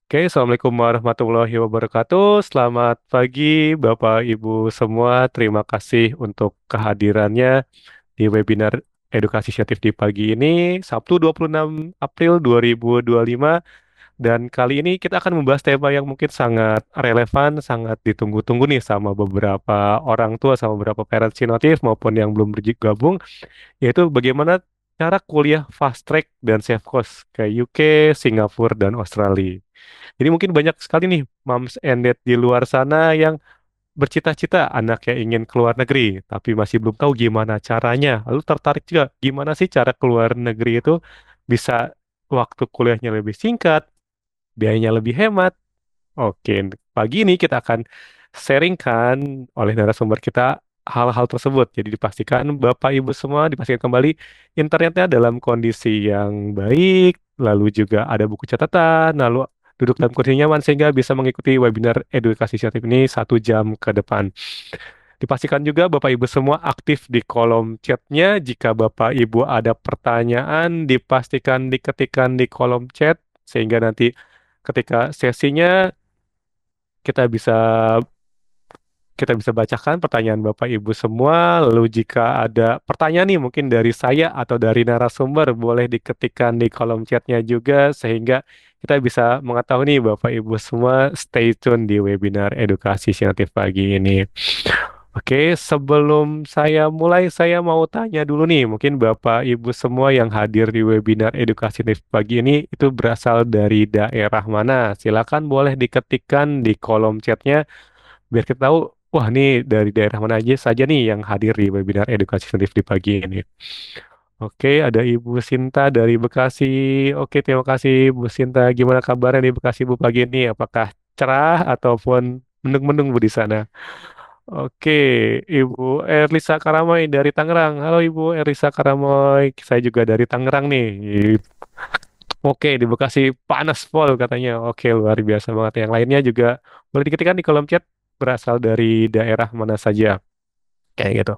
Oke, Assalamualaikum warahmatullahi wabarakatuh. Selamat pagi, Bapak Ibu semua. Terima kasih untuk kehadirannya di webinar Edukasi Kreatif di pagi ini, Sabtu 26 April 2025. Dan kali ini kita akan membahas tema yang mungkin sangat relevan, sangat ditunggu-tunggu nih sama beberapa orang tua, sama beberapa parents notif maupun yang belum bergabung, yaitu bagaimana cara kuliah fast track dan safe course ke UK, Singapura, dan Australia. Jadi mungkin banyak sekali nih moms and dad di luar sana yang bercita-cita anaknya ingin keluar negeri, tapi masih belum tahu gimana caranya. Lalu tertarik juga gimana sih cara keluar negeri itu bisa waktu kuliahnya lebih singkat, biayanya lebih hemat. Oke, pagi ini kita akan sharingkan oleh narasumber kita hal-hal tersebut. Jadi dipastikan Bapak Ibu semua dipastikan kembali internetnya dalam kondisi yang baik, lalu juga ada buku catatan, lalu duduk dalam kursi nyaman sehingga bisa mengikuti webinar edukasi kreatif ini 1 jam ke depan. Dipastikan juga Bapak Ibu semua aktif di kolom chatnya. Jika Bapak Ibu ada pertanyaan, dipastikan diketikkan di kolom chat sehingga nanti ketika sesinya kita bisa kita bisa bacakan pertanyaan Bapak Ibu semua. Lalu jika ada pertanyaan nih mungkin dari saya atau dari narasumber boleh diketikkan di kolom chatnya juga sehingga kita bisa mengetahui nih Bapak Ibu semua stay tune di webinar edukasi Kreatif pagi ini. Oke, sebelum saya mulai, saya mau tanya dulu nih, mungkin Bapak Ibu semua yang hadir di webinar edukasi Kreatif pagi ini itu berasal dari daerah mana? Silakan boleh diketikkan di kolom chatnya biar kita tahu, wah ini dari daerah mana aja saja nih yang hadir di webinar edukasi sensitif di pagi ini. Oke, ada Ibu Sinta dari Bekasi. Oke, terima kasih Bu Sinta. Gimana kabarnya di Bekasi Bu pagi ini? Apakah cerah ataupun mendung-mendung Bu di sana? Oke, Ibu Erlisa Karamoy dari Tangerang. Halo Ibu Erlisa Karamoy, saya juga dari Tangerang nih. Oke, di Bekasi panas pol katanya. Oke, luar biasa banget. Yang lainnya juga boleh diketikkan di kolom chat berasal dari daerah mana saja. Kayak gitu.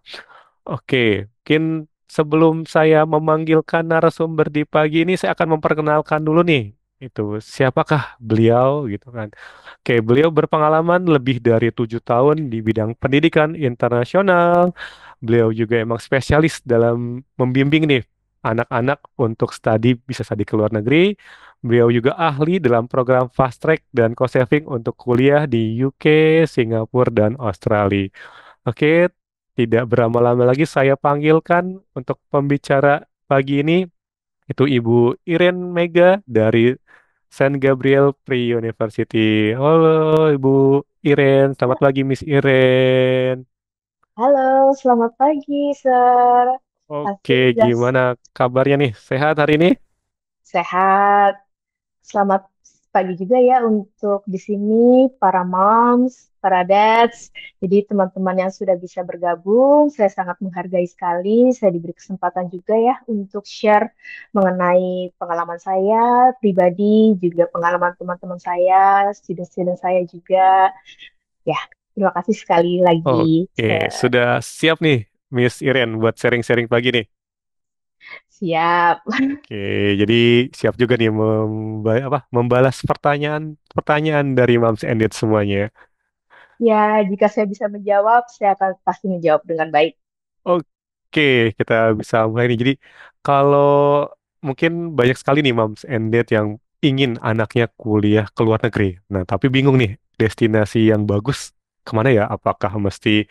Oke, mungkin sebelum saya memanggilkan narasumber di pagi ini, saya akan memperkenalkan dulu nih. Itu siapakah beliau gitu kan. Oke, beliau berpengalaman lebih dari 7 tahun di bidang pendidikan internasional. Beliau juga emang spesialis dalam membimbing nih anak-anak untuk bisa studi ke luar negeri. Beliau juga ahli dalam program fast track dan cost saving untuk kuliah di UK, Singapura, dan Australia. Oke, tidak berlama-lama lagi saya panggilkan untuk pembicara pagi ini itu Ibu Iren Mega dari Saint Gabriel Pre-University. Halo Ibu Iren, selamat pagi Miss Iren. Halo, selamat pagi, Sir. Oke, Pasti sudah gimana kabarnya nih? Sehat hari ini? sehat. Selamat pagi juga ya untuk di sini para moms, para dads. Jadi teman-teman yang sudah bisa bergabung, saya sangat menghargai sekali. Saya diberi kesempatan juga ya untuk share mengenai pengalaman saya pribadi, juga pengalaman teman-teman saya, student-student saya juga. Ya, terima kasih sekali lagi. Oke, sudah siap nih Miss Iren buat sharing-sharing pagi nih. Siap. Oke, jadi siap juga nih membalas pertanyaan dari Moms and Dad semuanya. Ya, jika saya bisa menjawab, saya akan pasti menjawab dengan baik. Oke, kita bisa mulai nih. Jadi kalau mungkin banyak sekali nih moms and dad yang ingin anaknya kuliah ke luar negeri. Nah, tapi bingung nih destinasi yang bagus kemana ya? Apakah mesti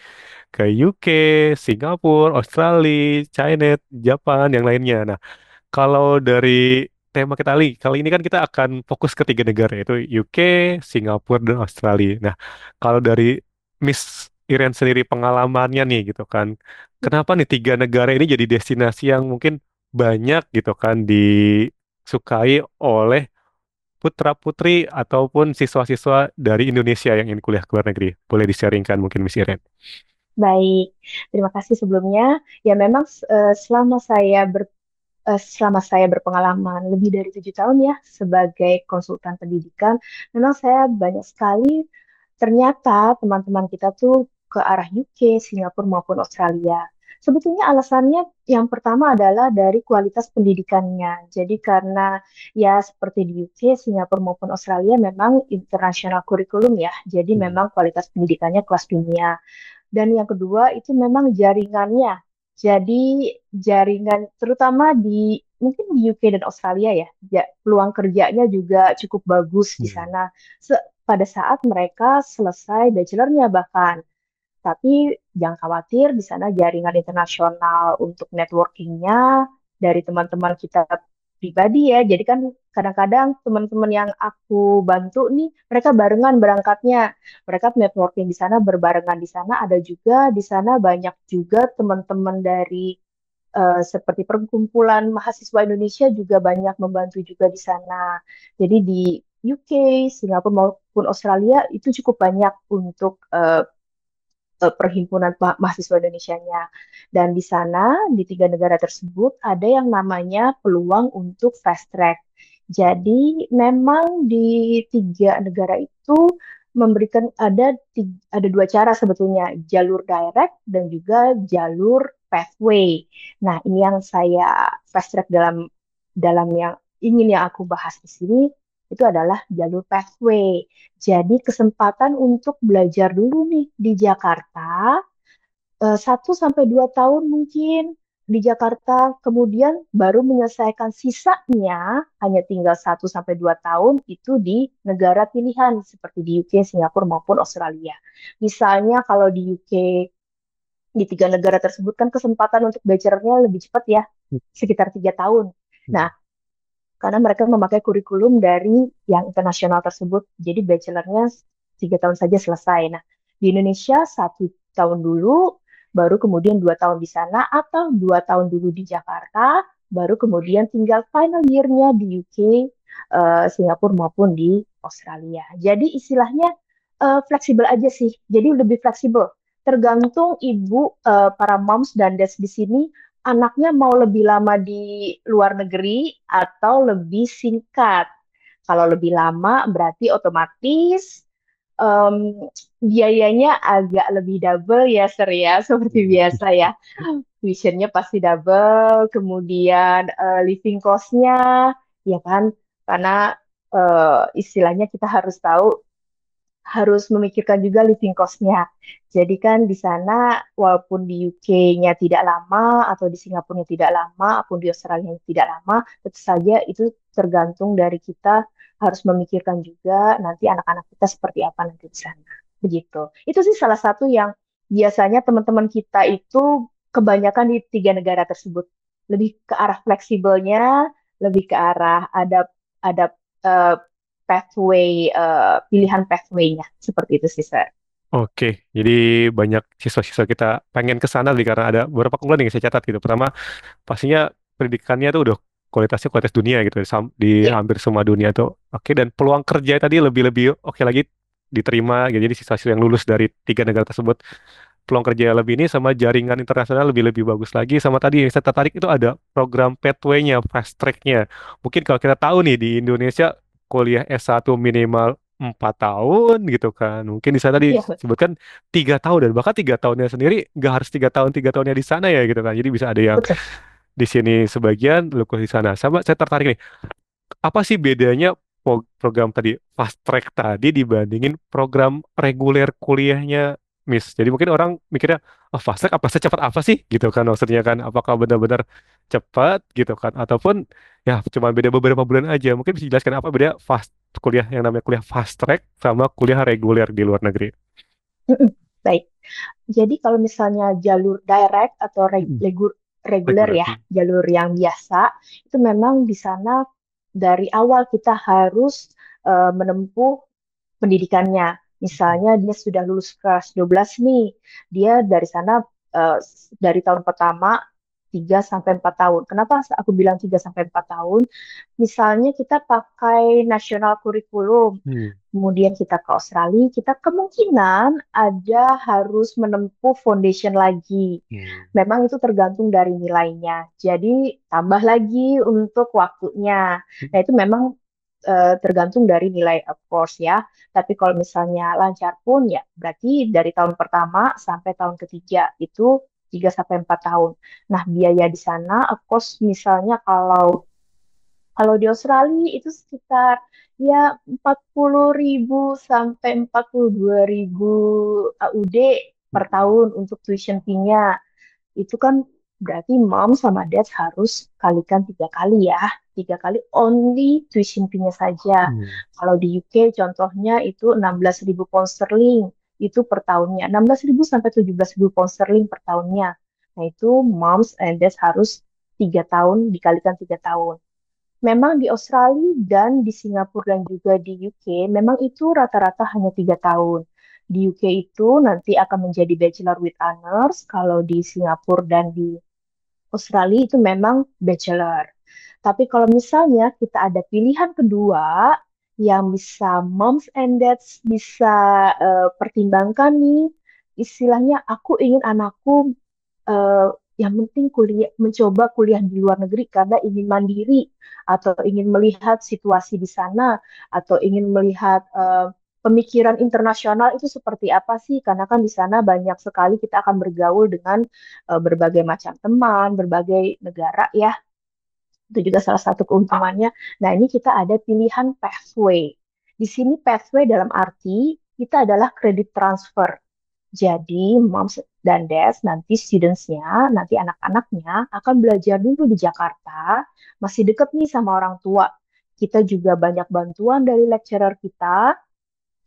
ke UK, Singapura, Australia, China, Japan, yang lainnya. Nah, kalau dari tema kita kali ini kan kita akan fokus ke 3 negara yaitu UK, Singapura, dan Australia. Nah, kalau dari Miss Iren sendiri pengalamannya nih gitu kan, kenapa nih 3 negara ini jadi destinasi yang mungkin banyak gitu kan disukai oleh putra-putri ataupun siswa-siswa dari Indonesia yang ingin kuliah ke luar negeri? Boleh di-sharingkan mungkin Miss Iren? Baik, terima kasih sebelumnya. Ya, memang selama saya berpengalaman lebih dari 7 tahun ya sebagai konsultan pendidikan, memang saya banyak sekali ternyata teman-teman kita tuh ke arah UK, Singapura maupun Australia. Sebetulnya alasannya yang pertama adalah dari kualitas pendidikannya. Jadi karena ya seperti di UK, Singapura maupun Australia memang internasional kurikulum ya. Jadi Hmm. memang kualitas pendidikannya kelas dunia. Dan yang kedua itu memang jaringannya. Jadi jaringan terutama di mungkin di UK dan Australia ya, peluang kerjanya juga cukup bagus di Hmm. sana. Pada saat mereka selesai bachelornya bahkan. Tapi jangan khawatir, di sana jaringan internasional untuk networkingnya dari teman-teman kita pribadi ya. Jadi kan kadang-kadang teman-teman yang aku bantu nih, mereka barengan berangkatnya. Mereka networking di sana, berbarengan di sana. Ada juga di sana banyak juga teman-teman dari seperti perkumpulan mahasiswa Indonesia juga banyak membantu juga di sana. Jadi di UK, Singapura maupun Australia itu cukup banyak untuk perhimpunan mahasiswa Indonesianya. Dan di sana, di tiga negara tersebut, ada yang namanya peluang untuk fast track. Jadi memang di tiga negara itu memberikan ada dua cara sebetulnya, jalur direct dan juga jalur pathway. Nah, ini yang saya fast track dalam dalam yang aku bahas di sini itu adalah jalur pathway. Jadi kesempatan untuk belajar dulu nih di Jakarta, 1 sampai 2 tahun mungkin di Jakarta, kemudian baru menyelesaikan sisanya hanya tinggal 1 sampai 2 tahun itu di negara pilihan seperti di UK, Singapura maupun Australia. Misalnya kalau di UK di tiga negara tersebut kan kesempatan untuk belajarnya lebih cepat ya, sekitar 3 tahun. Nah, karena mereka memakai kurikulum dari yang internasional tersebut. Jadi bachelornya 3 tahun saja selesai. Nah, di Indonesia 1 tahun dulu, baru kemudian 2 tahun di sana, atau 2 tahun dulu di Jakarta, baru kemudian tinggal final year-nya di UK, Singapura maupun di Australia. Jadi istilahnya fleksibel aja sih. Jadi lebih fleksibel. Tergantung ibu, para moms dan dads di sini anaknya mau lebih lama di luar negeri atau lebih singkat. Kalau lebih lama berarti otomatis em, biayanya agak lebih double ya, Sir ya, seperti Hmm. biasa ya. Tuitionnya pasti double, kemudian living cost-nya, ya kan, karena istilahnya kita harus tahu harus memikirkan juga living cost-nya. Jadi kan di sana walaupun di UK-nya tidak lama atau di Singapura tidak lama, ataupun di Australia tidak lama, tentu saja itu tergantung dari kita harus memikirkan juga nanti anak-anak kita seperti apa nanti di sana. Begitu. Itu sih salah satu yang biasanya teman-teman kita itu kebanyakan di tiga negara tersebut. Lebih ke arah fleksibelnya, lebih ke arah ada eh, pathway pilihan pathway-nya seperti itu sih Sir. Oke, jadi banyak siswa-siswa kita pengen ke sana nih karena ada beberapa keunggulan yang saya catat gitu. Pertama, pastinya pendidikannya tuh udah kualitasnya kualitas dunia gitu di Ya, hampir semua dunia tuh. Oke, dan peluang kerja tadi lebih-lebih oke lagi diterima gitu. Jadi siswa-siswa yang lulus dari tiga negara tersebut peluang kerja lebih ini sama jaringan internasional lebih-lebih bagus lagi sama tadi yang saya tertarik itu ada program pathway-nya, fast track-nya. Mungkin kalau kita tahu nih di Indonesia kuliah S1 minimal 4 tahun gitu kan. Mungkin di sana iya disebutkan 3 tahun dan bahkan 3 tahunnya sendiri nggak harus 3 tahunnya di sana ya gitu kan. Jadi bisa ada yang betul. di sini sebagian, lu kuliah di sana. Sama saya tertarik nih, apa sih bedanya program tadi fast track tadi dibandingin program reguler kuliahnya, Miss? Jadi mungkin orang mikirnya, oh, fast track apa secepat apa sih gitu kan maksudnya kan apakah benar-benar cepat gitu kan ataupun ya cuma beda beberapa bulan aja. Mungkin bisa dijelaskan apa beda fast kuliah yang namanya kuliah fast track sama kuliah reguler di luar negeri. Mm-mm. Baik. Jadi kalau misalnya jalur direct atau Mm-mm. reguler Reguler. ya, jalur yang biasa, itu memang di sana dari awal kita harus menempuh pendidikannya. Mm-mm. Misalnya dia sudah lulus kelas 12 nih, dia dari sana dari tahun pertama 3 sampai 4 tahun. Kenapa aku bilang 3 sampai 4 tahun? Misalnya kita pakai nasional kurikulum, Hmm. kemudian kita ke Australia, kita kemungkinan ada harus menempuh foundation lagi. Hmm. Memang itu tergantung dari nilainya. Jadi tambah lagi untuk waktunya. Nah, itu memang tergantung dari nilai of course ya. Tapi kalau misalnya lancar pun ya berarti dari tahun pertama sampai tahun ketiga itu 3 sampai 4 tahun. Nah, biaya di sana, of course, misalnya kalau di Australia itu sekitar ya 40.000 sampai 42.000 AUD per tahun untuk tuition fee-nya. Itu kan berarti mom sama dad harus kalikan 3 kali ya. 3 kali only tuition fee-nya saja. Hmm. Kalau di UK contohnya itu 16.000 pound sterling itu per tahunnya. 16.000 sampai 17.000 pound sterling per tahunnya. Nah itu moms and dads harus 3 tahun dikalikan 3 tahun. Memang di Australia dan di Singapura dan juga di UK, memang itu rata-rata hanya 3 tahun. Di UK itu nanti akan menjadi Bachelor with Honors, kalau di Singapura dan di Australia itu memang Bachelor. Tapi kalau misalnya kita ada pilihan kedua yang bisa moms and dads bisa pertimbangkan nih, istilahnya aku ingin anakku eh, yang penting kuliah, mencoba kuliah di luar negeri karena ingin mandiri atau ingin melihat situasi di sana atau ingin melihat pemikiran internasional itu seperti apa sih? Karena kan di sana banyak sekali kita akan bergaul dengan berbagai macam teman, berbagai negara ya. Itu juga salah satu keuntungannya. Nah, ini kita ada pilihan pathway. Di sini pathway dalam arti kita adalah kredit transfer. Jadi, moms dan dads nanti students-nya, nanti anak-anaknya akan belajar dulu di Jakarta, masih deket nih sama orang tua. Kita juga banyak bantuan dari lecturer kita,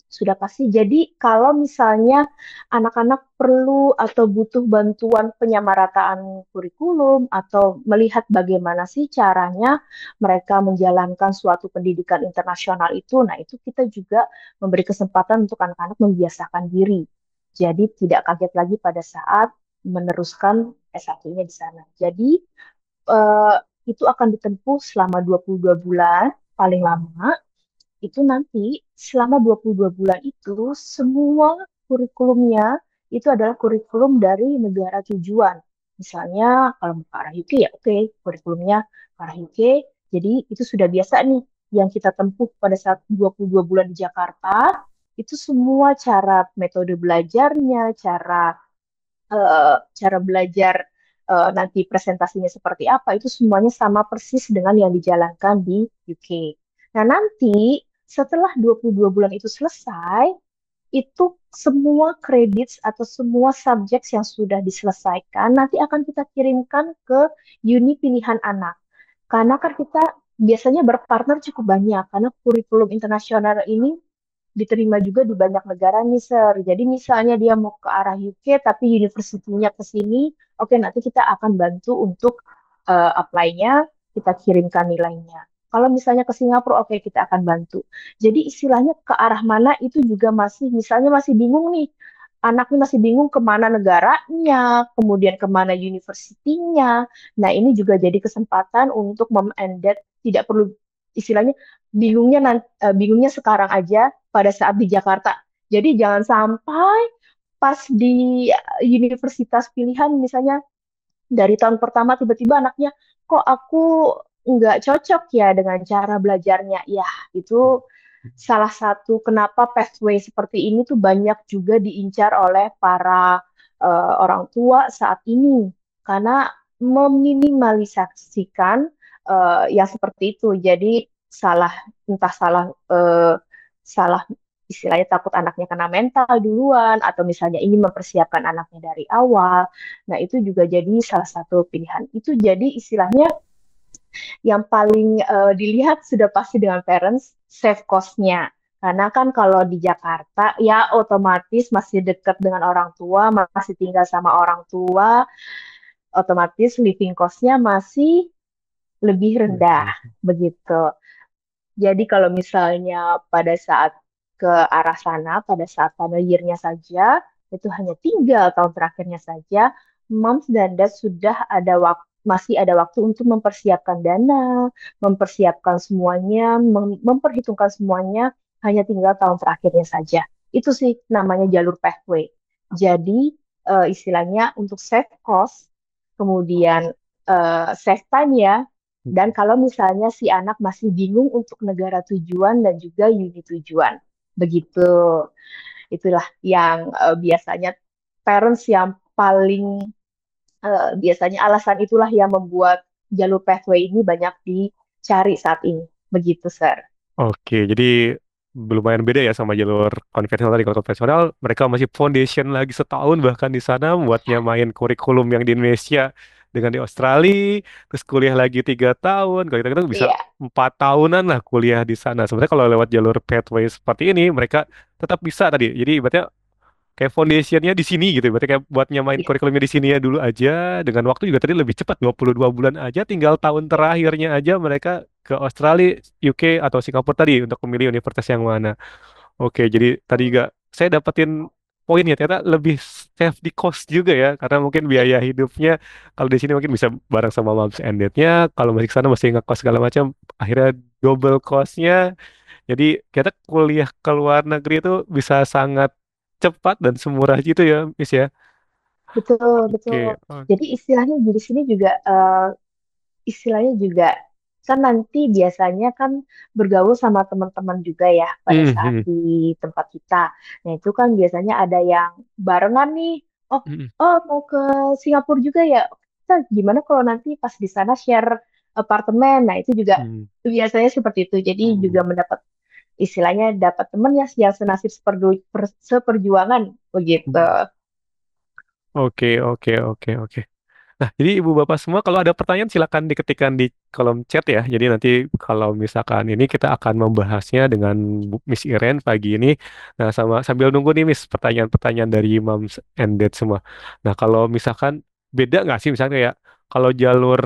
sudah pasti. Jadi, kalau misalnya anak-anak perlu atau butuh bantuan penyamarataan kurikulum atau melihat bagaimana sih caranya mereka menjalankan suatu pendidikan internasional itu, nah itu kita juga memberi kesempatan untuk anak-anak membiasakan diri. Jadi, tidak kaget lagi pada saat meneruskan S1-nya di sana. Jadi, eh, itu akan ditempuh selama 22 bulan paling lama itu nanti selama 22 bulan itu semua kurikulumnya itu adalah kurikulum dari negara tujuan. Misalnya kalau mau ke arah UK ya oke, kurikulumnya ke arah UK. Jadi itu sudah biasa nih yang kita tempuh pada saat 22 bulan di Jakarta. Itu semua cara metode belajarnya, cara belajar nanti presentasinya seperti apa, itu semuanya sama persis dengan yang dijalankan di UK. Nah, nanti setelah 22 bulan itu selesai, itu semua kredit atau semua subjek yang sudah diselesaikan nanti akan kita kirimkan ke uni pilihan anak. Karena kan kita biasanya berpartner cukup banyak, karena kurikulum internasional ini diterima juga di banyak negara nih, Sir. Jadi misalnya dia mau ke arah UK tapi universitinya ke sini, oke nanti kita akan bantu untuk apply-nya, kita kirimkan nilainya. Kalau misalnya ke Singapura, oke kita akan bantu. Jadi istilahnya ke arah mana itu juga masih, misalnya masih bingung nih, anaknya masih bingung kemana negaranya, kemudian kemana universitinya. Nah ini juga jadi kesempatan untuk mom and dad tidak perlu istilahnya bingungnya sekarang aja pada saat di Jakarta. Jadi jangan sampai pas di universitas pilihan misalnya dari tahun pertama tiba-tiba anaknya kok aku nggak cocok ya dengan cara belajarnya. Ya, itu salah satu kenapa pathway seperti ini tuh banyak juga diincar oleh para orang tua saat ini karena meminimalisasikan yang seperti itu. Jadi entah salah istilahnya takut anaknya kena mental duluan atau misalnya ingin mempersiapkan anaknya dari awal. Nah, itu juga jadi salah satu pilihan. Itu jadi istilahnya yang paling dilihat sudah pasti dengan parents, save cost-nya. Karena kan kalau di Jakarta, ya otomatis masih dekat dengan orang tua, masih tinggal sama orang tua, otomatis living cost-nya masih lebih rendah, begitu. Jadi kalau misalnya pada saat ke arah sana, pada saat final year-nya saja, itu hanya tinggal tahun terakhirnya saja, moms dan dad sudah ada masih ada waktu untuk mempersiapkan dana, mempersiapkan semuanya, memperhitungkan semuanya, hanya tinggal tahun terakhirnya saja. Itu sih namanya jalur pathway. Jadi istilahnya untuk save cost, kemudian save time ya, dan kalau misalnya si anak masih bingung untuk negara tujuan dan juga uni tujuan, begitu. Itulah yang biasanya parents yang paling biasanya alasan itulah yang membuat jalur pathway ini banyak dicari saat ini. Begitu, Sir. Oke, jadi lumayan beda ya sama jalur konvensional tadi. Kalau konvensional, mereka masih foundation lagi setahun bahkan di sana buatnya main kurikulum yang di Indonesia dengan di Australia, terus kuliah lagi 3 tahun. Kalau kita bisa Iya, 4 tahunan lah kuliah di sana. Sebenarnya kalau lewat jalur pathway seperti ini, mereka tetap bisa tadi. Jadi ibaratnya kayak foundationnya di sini gitu. Berarti kayak buat nyamain iya, kurikulumnya di sini ya dulu aja. Dengan waktu juga tadi lebih cepat, 22 bulan aja. Tinggal tahun terakhirnya aja mereka ke Australia, UK, atau Singapura tadi untuk memilih universitas yang mana. Oke, jadi tadi juga saya dapetin poinnya ternyata lebih save di cost juga ya. Karena mungkin iya, biaya hidupnya kalau di sini mungkin bisa bareng sama moms and dad-nya. Kalau masih ke sana masih ngekos segala macam. Akhirnya double cost-nya. Jadi kita kuliah ke luar negeri itu bisa sangat cepat dan semurah gitu ya, Miss ya. betul, betul. Oke, Jadi istilahnya di sini juga istilahnya juga kan nanti biasanya kan bergaul sama teman-teman juga ya pada saat Mhm, di tempat kita. Nah, itu kan biasanya ada yang barengan nih. Oh, mhm, oh mau ke Singapura juga ya. Kita gimana kalau nanti pas di sana share apartemen. Nah, itu juga mhm, biasanya seperti itu. Jadi juga mhm. mendapat istilahnya dapat teman ya yang senasib seperjuangan begitu. Oke, oke, oke, oke. Nah, jadi ibu bapak semua kalau ada pertanyaan silakan diketikkan di kolom chat ya. Jadi nanti kalau misalkan ini kita akan membahasnya dengan Miss Iren pagi ini. Nah, sama sambil nunggu nih Miss pertanyaan-pertanyaan dari moms and dad semua. Nah, kalau misalkan beda nggak sih misalnya kayak kalau jalur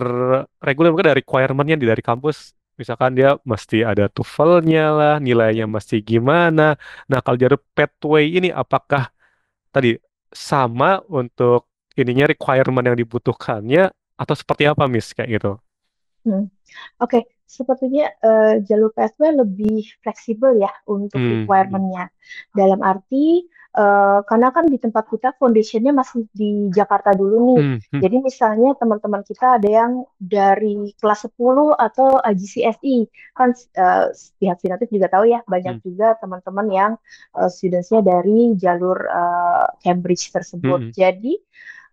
reguler mungkin ada requirement-nya dari kampus. Misalkan dia mesti ada TOEFL-nya lah, nilainya mesti gimana. Nah, kalau jalur pathway ini apakah tadi sama untuk ininya requirement yang dibutuhkannya atau seperti apa Miss kayak gitu? Hmm. Oke, sepertinya jalur PSW lebih fleksibel ya untuk Hmm, hmm, requirement-nya. Dalam arti, karena kan di tempat kita foundation-nya masih di Jakarta dulu nih. hmm, hmm, Jadi misalnya teman-teman kita ada yang dari kelas 10 atau GCSE. Kan pihak Sinatif juga tahu ya, banyak hmm, juga teman-teman yang students-nya dari jalur Cambridge hmm, tersebut. hmm, Jadi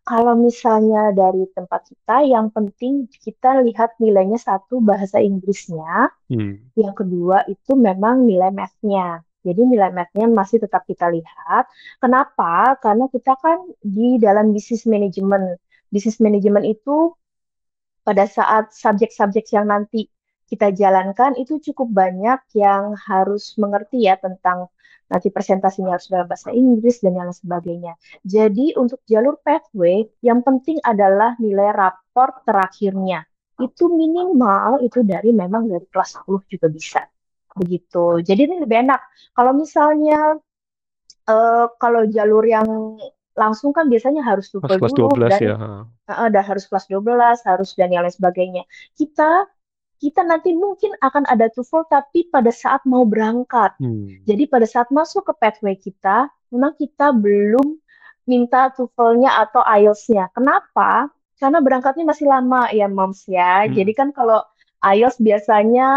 kalau misalnya dari tempat kita, yang penting kita lihat nilainya satu bahasa Inggrisnya, hmm, yang kedua itu memang nilai math-nya. Jadi nilai math-nya masih tetap kita lihat. Kenapa? Karena kita kan di dalam bisnis manajemen. Bisnis manajemen itu pada saat subjek-subjek yang nanti kita jalankan itu cukup banyak yang harus mengerti ya tentang nanti presentasinya harus dalam bahasa Inggris dan yang lain sebagainya. Jadi untuk jalur pathway yang penting adalah nilai raport terakhirnya. Itu minimal itu dari memang dari kelas 10 juga bisa. Begitu. Jadi ini lebih enak. Kalau misalnya kalau jalur yang langsung kan biasanya harus pas TOEFL kelas dulu 12 dan ya. udah harus kelas 12, harus dan yang lain sebagainya. Kita kita nanti mungkin akan ada TOEFL tapi pada saat mau berangkat. Hmm, Jadi pada saat masuk ke pathway kita, memang kita belum minta TOEFL-nya atau IELTS-nya. Kenapa? Karena berangkatnya masih lama ya, Moms ya. Jadi hmm. kan kalau IELTS biasanya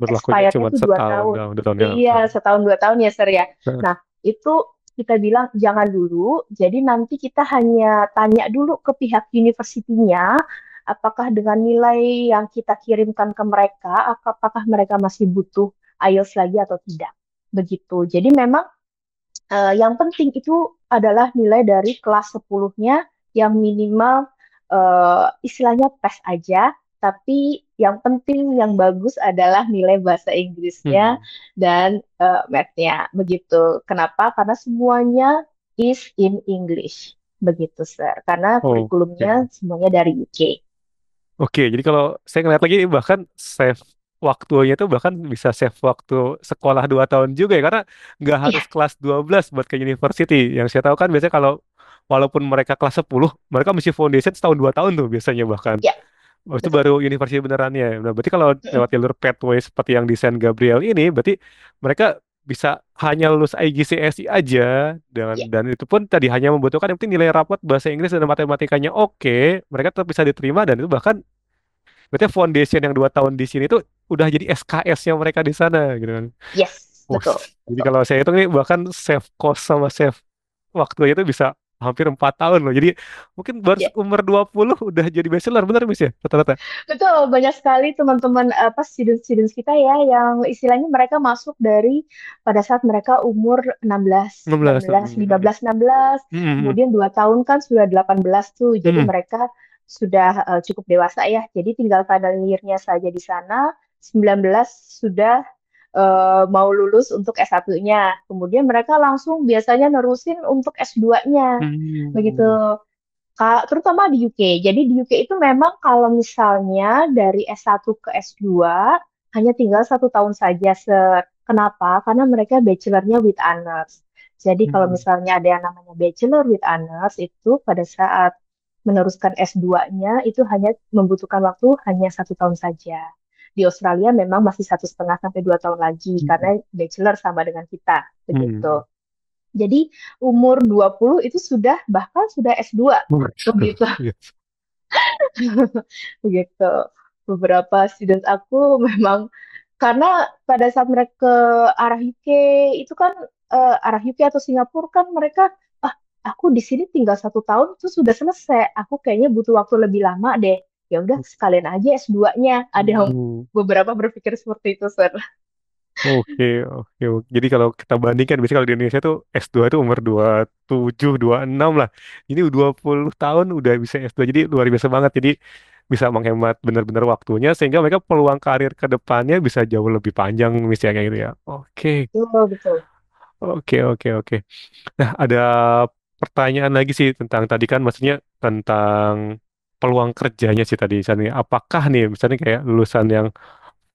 Berlakunya expired-nya cuma itu 2 setahun, tahun. 2 tahun ya. Iya, setahun 2 tahun ya, Sir ya. Nah, Nah, itu kita bilang jangan dulu. Jadi nanti kita hanya tanya dulu ke pihak universitinya, apakah dengan nilai yang kita kirimkan ke mereka, apakah mereka masih butuh IELTS lagi atau tidak. Begitu. Jadi memang yang penting itu adalah nilai dari kelas 10-nya yang minimal istilahnya PES aja, tapi yang penting yang bagus adalah nilai bahasa Inggrisnya hmm. dan math-nya. Begitu. Kenapa? Karena semuanya is in English. Begitu, Sir. Karena kurikulumnya Oke. semuanya dari UK. Oke, jadi kalau saya ngeliat lagi ini bahkan save waktunya itu bahkan bisa save waktu sekolah 2 tahun juga ya karena nggak harus Iya, kelas 12 buat ke university. Yang saya tahu kan biasanya kalau walaupun mereka kelas 10, mereka mesti foundation setahun 2 tahun tuh biasanya bahkan. iya, Oh, itu betul. baru university benerannya. Nah, berarti kalau Mm-mm. lewat jalur pathway seperti yang di San Gabriel ini, berarti mereka bisa hanya lulus IGCSE aja Iya, dan itu pun tadi hanya membutuhkan yang penting nilai rapot bahasa Inggris dan matematikanya oke, mereka tetap bisa diterima dan itu bahkan berarti foundation yang 2 tahun di sini tuh udah jadi SKS-nya mereka di sana gitu kan. yes, Oh, betul. jadi Betul. kalau saya hitung nih bahkan save cost sama save waktunya itu bisa. hampir 4 tahun loh. Jadi mungkin baru Ya, umur 20 udah jadi bachelor, bener Miss ya? Rata-rata. betul, banyak sekali teman-teman apa students-students kita ya yang istilahnya mereka masuk dari pada saat mereka umur 16, 16. 16, 15, 16, Hmm. kemudian 2 tahun kan sudah 18 tuh. Jadi Hmm. mereka sudah cukup dewasa ya. Jadi tinggal tanda lahirnya saja di sana. 19 sudah mau lulus untuk S1-nya. Kemudian mereka langsung biasanya nerusin untuk S2-nya. Begitu. Hmm. Terutama di UK. Jadi di UK itu memang kalau misalnya dari S1 ke S2 hanya tinggal 1 tahun saja. Kenapa? Karena mereka bachelornya with honors. Jadi kalau Hmm. misalnya ada yang namanya bachelor with honors itu pada saat meneruskan S2-nya itu hanya membutuhkan waktu hanya 1 tahun saja. Di Australia memang masih 1,5 sampai 2 tahun lagi Hmm. karena bachelor sama dengan kita begitu. Hmm. Jadi umur 20 itu sudah bahkan sudah S2 begitu. Yes. Begitu. Beberapa student aku memang karena pada saat mereka ke arah UK itu kan arah UK atau Singapura kan mereka ah aku di sini tinggal 1 tahun itu sudah selesai. Aku kayaknya butuh waktu lebih lama deh. Ya udah sekalian aja S2-nya. Ada yang Hmm. beberapa berpikir seperti itu, Sir. Oke, oke, oke. Jadi kalau kita bandingkan, biasanya kalau di Indonesia tuh S2 itu umur 27, 26 lah. Ini 20 tahun udah bisa S2, jadi luar biasa banget. Jadi bisa menghemat benar-benar waktunya, sehingga mereka peluang karir ke depannya bisa jauh lebih panjang, misalnya kayak gitu ya. Oke, Betul, betul. oke, oke, oke. Nah, ada pertanyaan lagi sih tentang tadi kan, maksudnya tentang peluang kerjanya sih tadi. Misalnya, apakah nih, misalnya kayak lulusan yang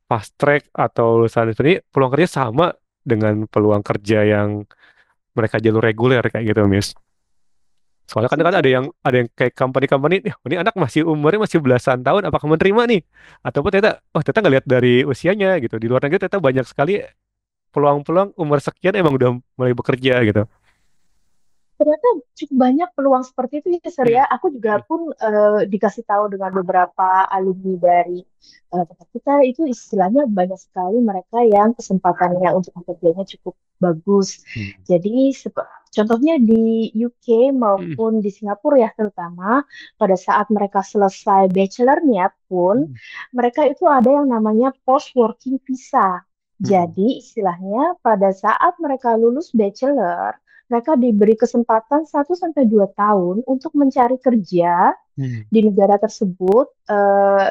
fast track atau lulusan ini peluang kerja sama dengan peluang kerja yang mereka jalur reguler kayak gitu, Miss. Soalnya kadang-kadang Sejauh ada yang kayak company-company, ini anak masih umurnya masih belasan tahun, apakah menerima nih? Ataupun ternyata, oh ternyata nggak lihat dari usianya gitu. Di luar negeri ternyata banyak sekali peluang-peluang umur sekian emang udah mulai bekerja gitu. ternyata cukup banyak peluang seperti itu ya, Sir ya. Aku juga Hmm. pun dikasih tahu dengan beberapa alumni dari tempat kita itu istilahnya banyak sekali mereka yang kesempatannya untuk bekerjanya cukup bagus. Hmm. Jadi contohnya di UK Hmm. maupun di Singapura ya terutama pada saat mereka selesai bachelornya pun Hmm. mereka itu ada yang namanya post working visa. Hmm. Jadi istilahnya pada saat mereka lulus bachelor mereka diberi kesempatan 1 sampai 2 tahun untuk mencari kerja Hmm. di negara tersebut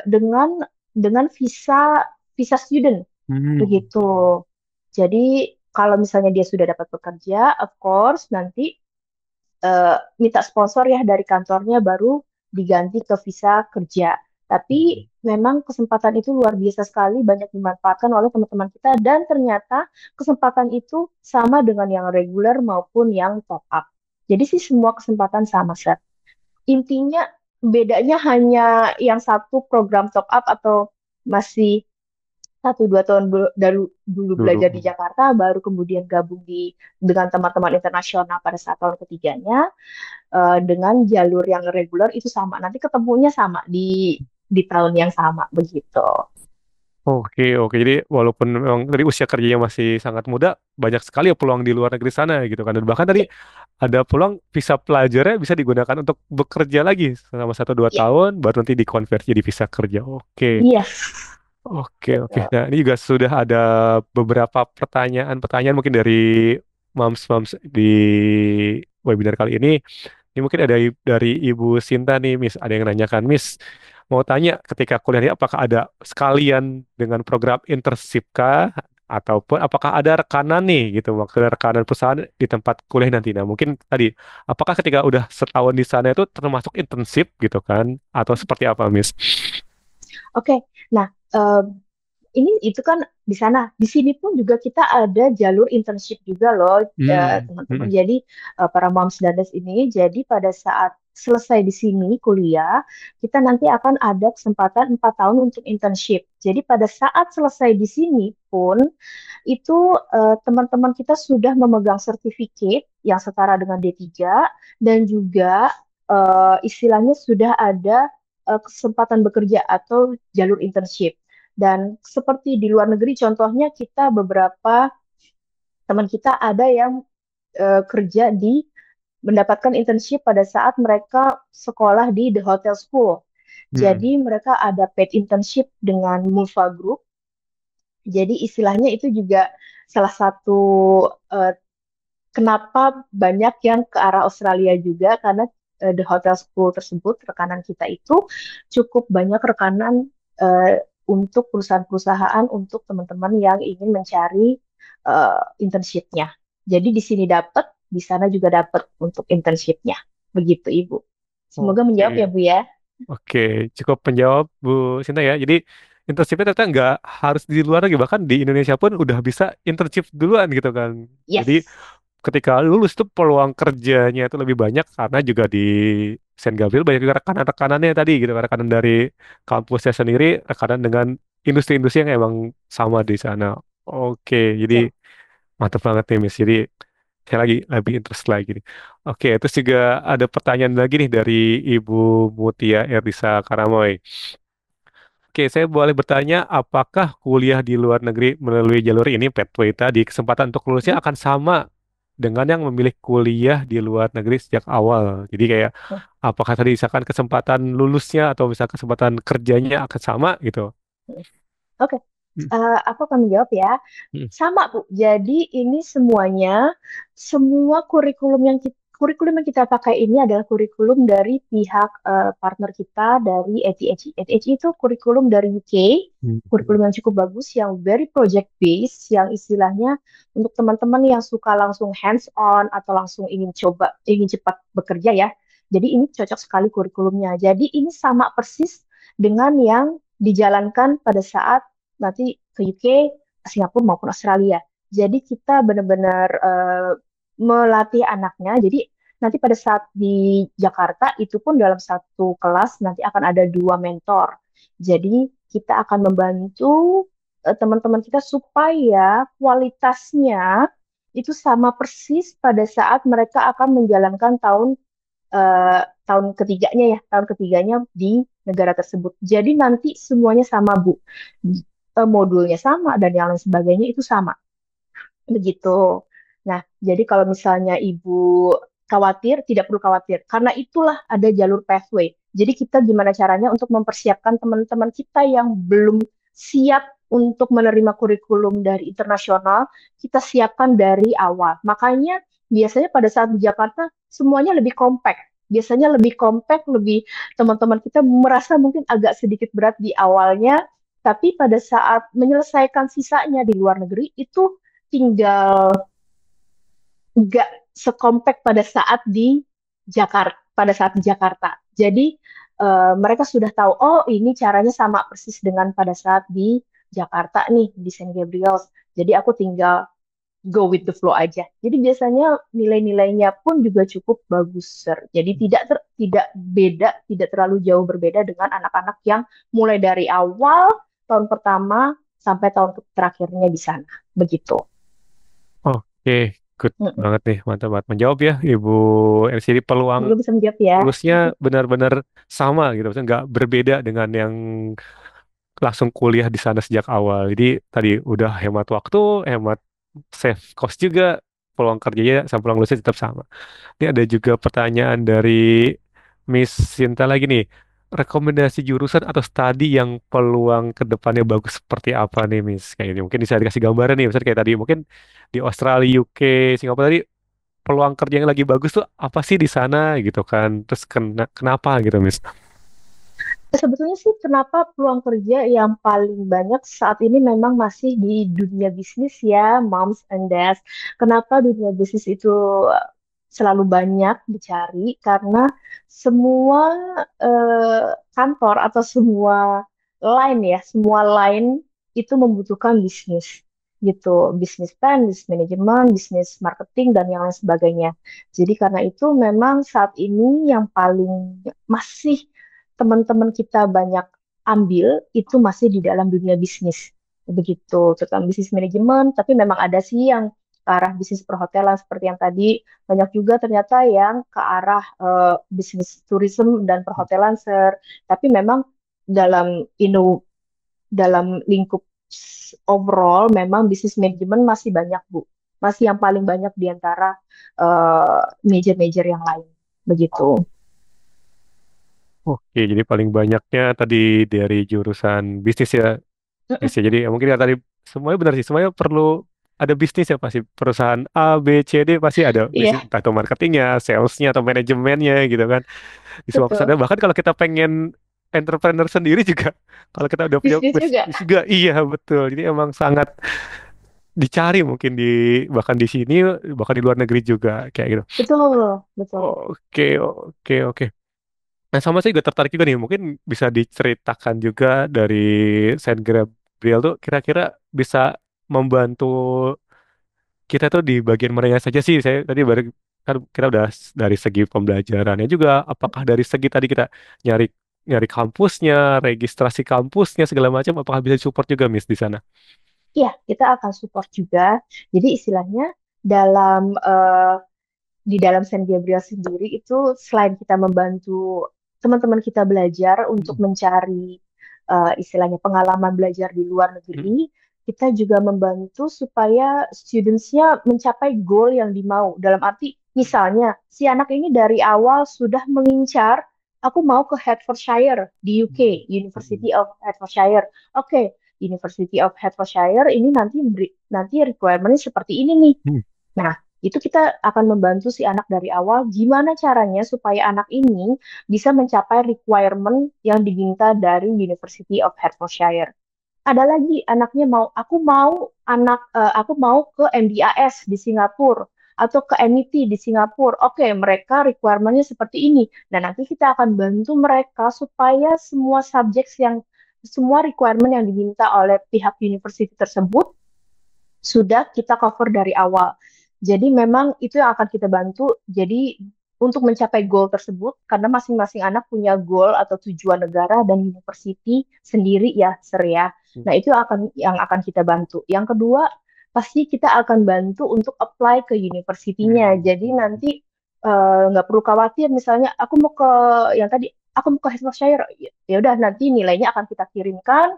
dengan visa visa student Hmm. begitu. Jadi kalau misalnya dia sudah dapat pekerja, of course nanti minta sponsor ya dari kantornya baru diganti ke visa kerja. Tapi Hmm. memang kesempatan itu luar biasa sekali banyak dimanfaatkan oleh teman-teman kita dan ternyata kesempatan itu sama dengan yang reguler maupun yang top up. Jadi sih semua kesempatan sama, Seth. Intinya bedanya hanya yang satu program top up atau masih 1 2 tahun dulu belajar di Dulu. Jakarta, baru kemudian gabung dengan teman-teman internasional pada saat tahun ketiganya dengan jalur yang reguler itu sama. Nanti ketemunya sama di tahun yang sama begitu. Oke, oke. Jadi walaupun memang dari usia kerjanya masih sangat muda, banyak sekali ya peluang di luar negeri sana gitu kan. Dan bahkan tadi Ya, ada peluang visa pelajarnya bisa digunakan untuk bekerja lagi selama 1 2 tahun, baru nanti dikonversi jadi visa kerja. Oke, yes, oke, oke. betul. Nah, ini juga sudah ada beberapa pertanyaan-pertanyaan mungkin dari moms-moms di webinar kali ini. Ini mungkin ada dari Ibu Sinta nih, Miss. Ada yang nanyakan, Miss, mau tanya ketika kuliah ini apakah ada sekalian dengan program internship kah? Ataupun apakah ada rekanan nih gitu, maksudnya rekanan perusahaan di tempat kuliah nanti. Nah, mungkin tadi, apakah ketika udah setahun di sana itu termasuk internship gitu kan? Atau seperti apa, Miss? Oke, nah ini itu kan di sana. Di sini pun juga kita ada jalur internship juga loh, Hmm. teman-teman. Hmm. Jadi para moms dan dads ini, jadi pada saat selesai di sini kuliah, kita nanti akan ada kesempatan 4 tahun untuk internship. Jadi pada saat selesai di sini pun itu teman-teman kita sudah memegang sertifikat yang setara dengan D3 dan juga istilahnya sudah ada kesempatan bekerja atau jalur internship. Dan seperti di luar negeri, contohnya kita beberapa teman kita ada yang kerja di mendapatkan internship pada saat mereka sekolah di The Hotel School. Hmm. Jadi mereka ada paid internship dengan Mulfa Group. Jadi istilahnya itu juga salah satu eh, kenapa banyak yang ke arah Australia juga karena The Hotel School tersebut rekanan kita itu cukup banyak rekanan untuk perusahaan-perusahaan untuk teman-teman yang ingin mencari internshipnya. Jadi di sini dapat, di sana juga dapat untuk internshipnya. Begitu Ibu. Semoga menjawab ya Oke. Bu ya. Oke, cukup menjawab Bu Sinta ya. Jadi internshipnya ternyata nggak harus di luar negeri, bahkan di Indonesia pun udah bisa internship duluan gitu kan. Jadi Yes. ketika lulus tuh peluang kerjanya itu lebih banyak karena juga di Saint Gabriel banyak juga rekanan-rekanannya tadi gitu, rekanan dari kampusnya sendiri, rekanan dengan industri-industri yang emang sama di sana. Oke, jadi Ya. mantap banget nih Miss. Jadi saya lagi lebih interest lagi nih. Oke, terus juga ada pertanyaan lagi nih dari Ibu Mutia Erdisa Karamoy. Oke, saya boleh bertanya, apakah kuliah di luar negeri melalui jalur ini, pathway tadi, kesempatan untuk lulusnya Hmm? akan sama dengan yang memilih kuliah di luar negeri sejak awal? Jadi kayak, apakah tadi misalkan kesempatan lulusnya atau misalkan kesempatan kerjanya akan sama gitu? Oke. Hmm, Aku akan menjawab ya. hmm, Sama, Bu. Jadi ini semuanya, semua kurikulum yang kita pakai ini adalah kurikulum dari pihak partner kita dari ATHE. ATHE itu kurikulum dari UK, hmm, kurikulum yang cukup bagus, yang very project based, yang istilahnya untuk teman-teman yang suka langsung hands on atau langsung ingin cepat bekerja ya. Jadi ini cocok sekali kurikulumnya. Jadi ini sama persis dengan yang dijalankan pada saat nanti ke UK, Singapura maupun Australia. Jadi kita benar-benar melatih anaknya. Jadi nanti pada saat di Jakarta itu pun dalam satu kelas nanti akan ada dua mentor. Jadi kita akan membantu teman-teman kita supaya kualitasnya itu sama persis pada saat mereka akan menjalankan tahun ketiganya di negara tersebut. Jadi nanti semuanya sama, Bu. Modulnya sama dan yang lain sebagainya itu sama. Begitu. Nah, jadi kalau misalnya Ibu khawatir, tidak perlu khawatir. Karena itulah ada jalur pathway. Jadi kita gimana caranya untuk mempersiapkan teman-teman kita yang belum siap untuk menerima kurikulum dari internasional, kita siapkan dari awal. Makanya biasanya pada saat di Jakarta semuanya lebih kompak. Biasanya lebih kompak, lebih teman-teman kita merasa mungkin agak sedikit berat di awalnya, tapi pada saat menyelesaikan sisanya di luar negeri itu tinggal nggak sekompak pada saat di Jakarta. Jadi mereka sudah tahu, oh ini caranya sama persis dengan pada saat di Jakarta nih di Saint Gabriel's. Jadi aku tinggal go with the flow aja. Jadi biasanya nilai-nilainya pun juga cukup bagus, Sir. Jadi tidak beda, tidak terlalu jauh berbeda dengan anak-anak yang mulai dari awal tahun pertama sampai tahun terakhirnya di sana. Begitu. Oke, good Mm-mm. banget nih, mantap banget menjawab ya Ibu LCD. Peluang Semoga bisa menjawab ya. lulusnya benar-benar sama gitu, maksudnya nggak berbeda dengan yang langsung kuliah di sana sejak awal. Jadi tadi udah hemat waktu, hemat save cost juga, peluang kerjanya sama peluang lulusnya tetap sama. Ini ada juga pertanyaan dari Miss Sinta lagi nih. Rekomendasi jurusan atau studi yang peluang ke depannya bagus seperti apa nih Miss? Kayak ini mungkin bisa dikasih gambaran nih, misalnya kayak tadi mungkin di Australia, UK, Singapura tadi peluang kerja yang lagi bagus tuh apa sih di sana gitu kan? Terus kenapa gitu Miss? Sebetulnya sih kenapa peluang kerja yang paling banyak saat ini memang masih di dunia bisnis ya, moms and dads. Kenapa dunia bisnis itu selalu banyak dicari? Karena semua eh, kantor atau semua line itu membutuhkan bisnis gitu, bisnis plan, bisnis manajemen, bisnis marketing dan yang lain sebagainya. Jadi karena itu memang saat ini yang paling masih teman-teman kita banyak ambil itu masih di dalam dunia bisnis. Begitu, tentang bisnis manajemen, tapi memang ada sih yang ke arah bisnis perhotelan seperti yang tadi, banyak juga ternyata yang ke arah bisnis tourism dan perhotelan, Sir. Tapi memang dalam dalam lingkup overall memang bisnis manajemen masih banyak, Bu. masih yang paling banyak di antara major-major yang lain. Begitu. Oke, jadi paling banyaknya tadi dari jurusan bisnis ya, Mm-mm. Jadi ya mungkin ya tadi semuanya benar sih, semuanya perlu ada bisnis ya pasti. Perusahaan A, B, C, D pasti ada bisnis, Iya, entah itu marketingnya, salesnya, atau manajemennya gitu kan. Di semua perusahaan. betul. Bahkan kalau kita pengen entrepreneur sendiri juga, kalau kita udah punya Bisnis juga. bisnis juga, iya betul. Jadi emang sangat dicari mungkin bahkan di sini, bahkan di luar negeri juga kayak gitu. Betul, betul. Oke, oke, oke. Nah, sama saya juga tertarik juga nih, mungkin bisa diceritakan juga dari Saint Gabriel tuh kira-kira bisa membantu kita tuh di bagian mereka saja sih. Saya tadi baru kan kita udah dari segi pembelajarannya juga, apakah dari segi tadi kita nyari nyari kampusnya, registrasi kampusnya segala macam, apakah bisa support juga Miss di sana? Iya, kita akan support juga. Jadi istilahnya dalam di dalam Saint Gabriel sendiri itu selain kita membantu teman-teman kita belajar untuk Hmm. mencari istilahnya pengalaman belajar di luar Hmm. negeri, kita juga membantu supaya students-nya mencapai goal yang dimau. Dalam arti, misalnya, si anak ini dari awal sudah mengincar, aku mau ke Hertfordshire di UK, Hmm. University of Hertfordshire. Oke, University of Hertfordshire ini nanti requirement seperti ini nih. Hmm. Nah, itu kita akan membantu si anak dari awal gimana caranya supaya anak ini bisa mencapai requirement yang diminta dari University of Hertfordshire. Ada lagi anaknya aku mau ke MDIS di Singapura atau ke MIT di Singapura. Oke, mereka requirement-nya seperti ini. Dan nanti kita akan bantu mereka supaya semua requirement yang diminta oleh pihak university tersebut sudah kita cover dari awal. Jadi memang itu yang akan kita bantu. Jadi untuk mencapai goal tersebut, karena masing-masing anak punya goal atau tujuan negara dan university sendiri ya, Ser ya. Nah itu yang akan kita bantu. Yang kedua, pasti kita akan bantu untuk apply ke university-nya. Jadi nanti nggak perlu khawatir, misalnya aku mau ke yang tadi, aku mau ke Hertfordshire, ya udah nanti nilainya akan kita kirimkan.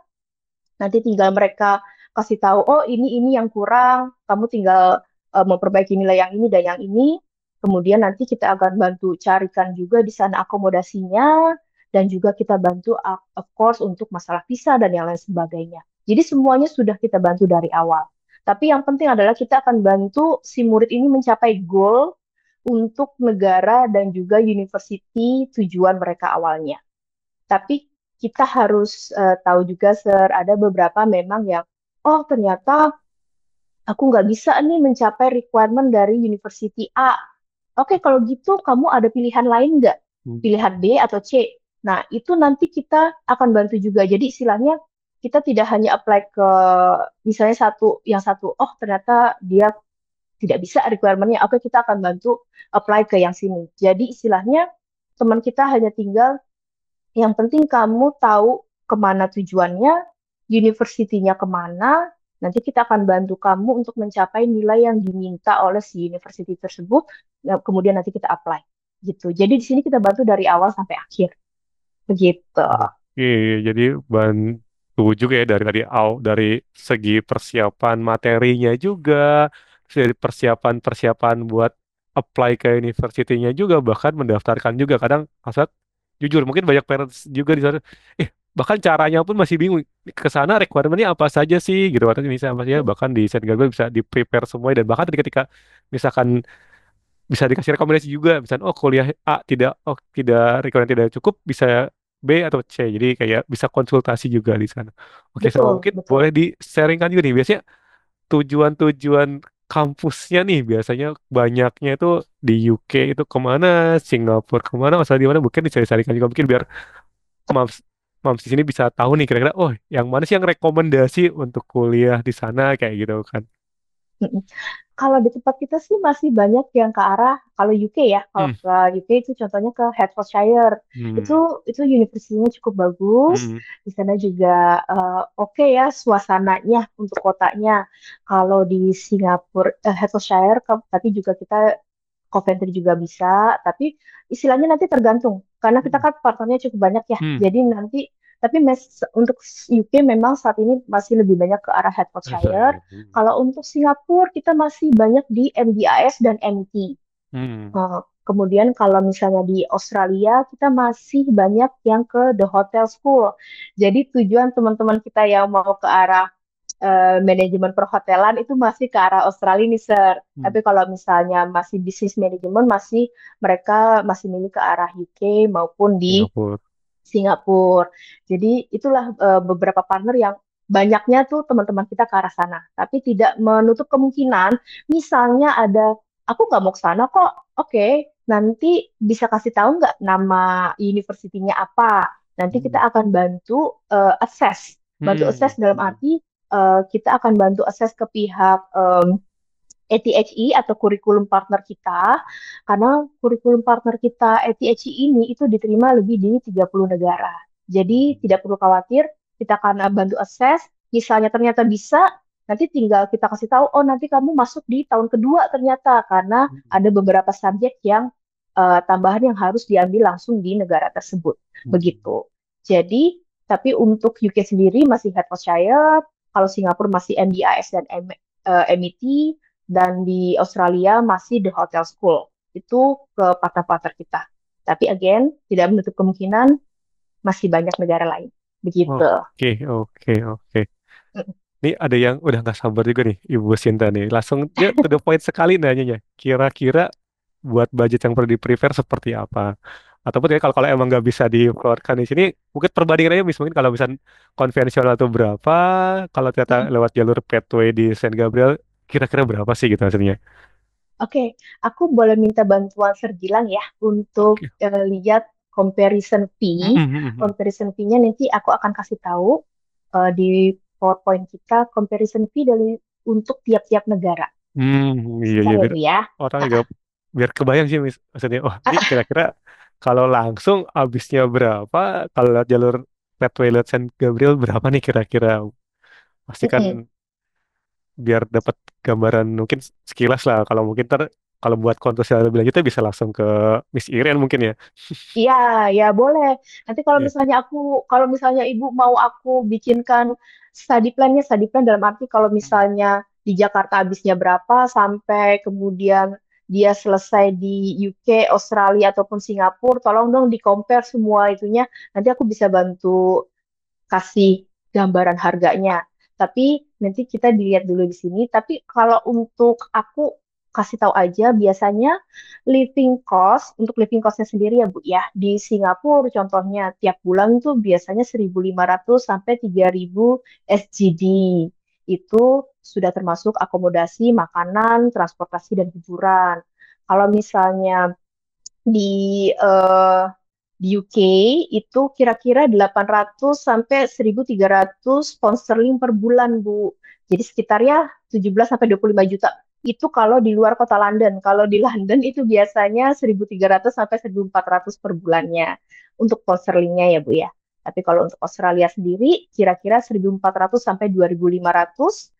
Nanti tinggal mereka kasih tahu, oh ini yang kurang, kamu tinggal memperbaiki nilai yang ini dan yang ini. Kemudian nanti kita akan bantu carikan juga di sana akomodasinya dan juga kita bantu of course untuk masalah visa dan yang lain sebagainya. Jadi semuanya sudah kita bantu dari awal. Tapi yang penting adalah kita akan bantu si murid ini mencapai goal untuk negara dan juga university tujuan mereka awalnya. Tapi kita harus tahu juga, Sir, ada beberapa memang yang, oh ternyata aku nggak bisa nih mencapai requirement dari University A. Oke, kalau gitu kamu ada pilihan lain nggak? Hmm. Pilihan B atau C? Nah, itu nanti kita akan bantu juga. Jadi istilahnya kita tidak hanya apply ke misalnya yang satu, oh ternyata dia tidak bisa requirement-nya. Oke, kita akan bantu apply ke yang sini. Jadi istilahnya teman kita hanya tinggal yang penting kamu tahu kemana tujuannya, university-nya kemana, nanti kita akan bantu kamu untuk mencapai nilai yang diminta oleh si university tersebut, kemudian nanti kita apply. Gitu. Jadi di sini kita bantu dari awal sampai akhir. Begitu. Oke, jadi bantu juga ya dari dari segi persiapan materinya juga, terus dari persiapan-persiapan buat apply ke university-nya juga, bahkan mendaftarkan juga. Kadang asal jujur mungkin banyak parents juga di sana, eh bahkan caranya pun masih bingung ke sana requirement-nya apa saja sih gitu. Atau misalnya apa sih ya, bahkan di Saint Gabriel bisa di prepare semua dan bahkan ketika misalkan bisa dikasih rekomendasi juga misalnya oh kuliah A tidak oh tidak rekomendasi tidak cukup bisa B atau C jadi kayak bisa konsultasi juga di sana. Oke sama Betul, mungkin boleh betul. di-sharingkan juga nih biasanya tujuan-tujuan kampusnya nih biasanya banyaknya itu di UK itu kemana, Singapura kemana, masalah di mana mungkin dicari-carikan juga mungkin biar Mams Mams di sini bisa tahu nih kira-kira oh yang mana sih yang rekomendasi untuk kuliah di sana kayak gitu kan. Mm-mm. Kalau di tempat kita sih masih banyak yang ke arah kalau UK ya. Kalau Hmm. ke UK itu contohnya ke Hertfordshire. Itu Hmm. itu universitasnya cukup bagus. Hmm. Di sana juga oke ya suasananya untuk kotanya. Kalau di Singapura Hertfordshire tapi juga kita Coventry juga bisa, tapi istilahnya nanti tergantung karena kita Hmm. kan partnernya cukup banyak ya. Hmm. Jadi nanti Tapi untuk UK memang saat ini masih lebih banyak ke arah Hertfordshire. Saya. Hmm. Kalau untuk Singapura kita masih banyak di MDIS dan MT. Hmm. Kemudian kalau misalnya di Australia, kita masih banyak yang ke The Hotel School. Jadi tujuan teman-teman kita yang mau ke arah manajemen perhotelan itu masih ke arah Australia nih, Sir. Hmm. Tapi kalau misalnya masih bisnis manajemen, mereka masih milih ke arah UK maupun di Singapura. Singapura. Jadi itulah beberapa partner yang banyaknya tuh teman-teman kita ke arah sana. Tapi tidak menutup kemungkinan, misalnya ada, aku nggak mau ke sana kok. Oke, nanti bisa kasih tahu nggak nama universitinya apa? Nanti Hmm. kita akan bantu assess. Bantu assess Hmm. dalam Hmm. arti kita akan bantu assess ke pihak ATHE atau kurikulum partner kita, karena kurikulum partner kita ATHE ini itu diterima lebih di 30 negara. Jadi tidak perlu khawatir, kita akan bantu assess, misalnya ternyata bisa, nanti tinggal kita kasih tahu, oh nanti kamu masuk di tahun kedua ternyata, karena Hmm. ada beberapa subjek yang tambahan yang harus diambil langsung di negara tersebut. Hmm. Begitu. Jadi, tapi untuk UK sendiri masih Hertfordshire, kalau Singapura masih MDIS dan MET, dan di Australia masih The Hotel School. Itu ke partner-partner kita. Tapi again, tidak menutup kemungkinan masih banyak negara lain. Begitu. Oke, oke, oke. Ini ada yang udah nggak sabar juga nih, Ibu Sinta nih. Langsung dia to the point sekali nanyanya. Kira-kira buat budget yang perlu di-prepare seperti apa? Ataupun ya kalau emang nggak bisa dikeluarkan di sini, mungkin perbandingannya bisa mungkin kalau misalnya konvensional itu berapa, kalau ternyata lewat jalur pathway di Saint Gabriel, kira-kira berapa sih gitu hasilnya? Oke, aku boleh minta bantuan Sergilang ya untuk Oke. lihat comparison fee. Mhm. Comparison fee-nya nanti aku akan kasih tahu di PowerPoint kita comparison fee dari untuk tiap-tiap negara. Iya, Sebentar iya, ya biar Bu ya. orang Ah, juga ah, biar kebayang sih maksudnya. Oh, ini ah, kira-kira kalau langsung habisnya berapa? Kalau lewat jalur Pathway lewat San Gabriel berapa nih kira-kira? Pasti kan mm-mm. biar dapat gambaran mungkin sekilas lah. Kalau mungkin kalau buat kontes lebih lanjutnya bisa langsung ke Miss Iren mungkin ya. Iya, ya boleh. Nanti Iya. kalau misalnya Ibu mau aku bikinkan study plan dalam arti kalau misalnya di Jakarta habisnya berapa sampai kemudian dia selesai di UK, Australia ataupun Singapura, tolong dong di compare semua itunya. Nanti aku bisa bantu kasih gambaran harganya. Tapi nanti kita dilihat dulu di sini. Tapi kalau untuk aku kasih tahu aja, biasanya untuk living costnya sendiri ya Bu ya, di Singapura contohnya tiap bulan tuh biasanya 1.500 sampai 3.000 SGD. Itu sudah termasuk akomodasi, makanan, transportasi, dan hiburan. Kalau misalnya di eh, di UK itu kira-kira 800 sampai 1.300 pound sterling per bulan, Bu. Jadi sekitar ya 17 sampai 25 juta. Itu kalau di luar kota London. Kalau di London itu biasanya 1.300 sampai 1.400 per bulannya untuk pound sterlingnya ya, Bu ya. Tapi kalau untuk Australia sendiri kira-kira 1.400 sampai 2.500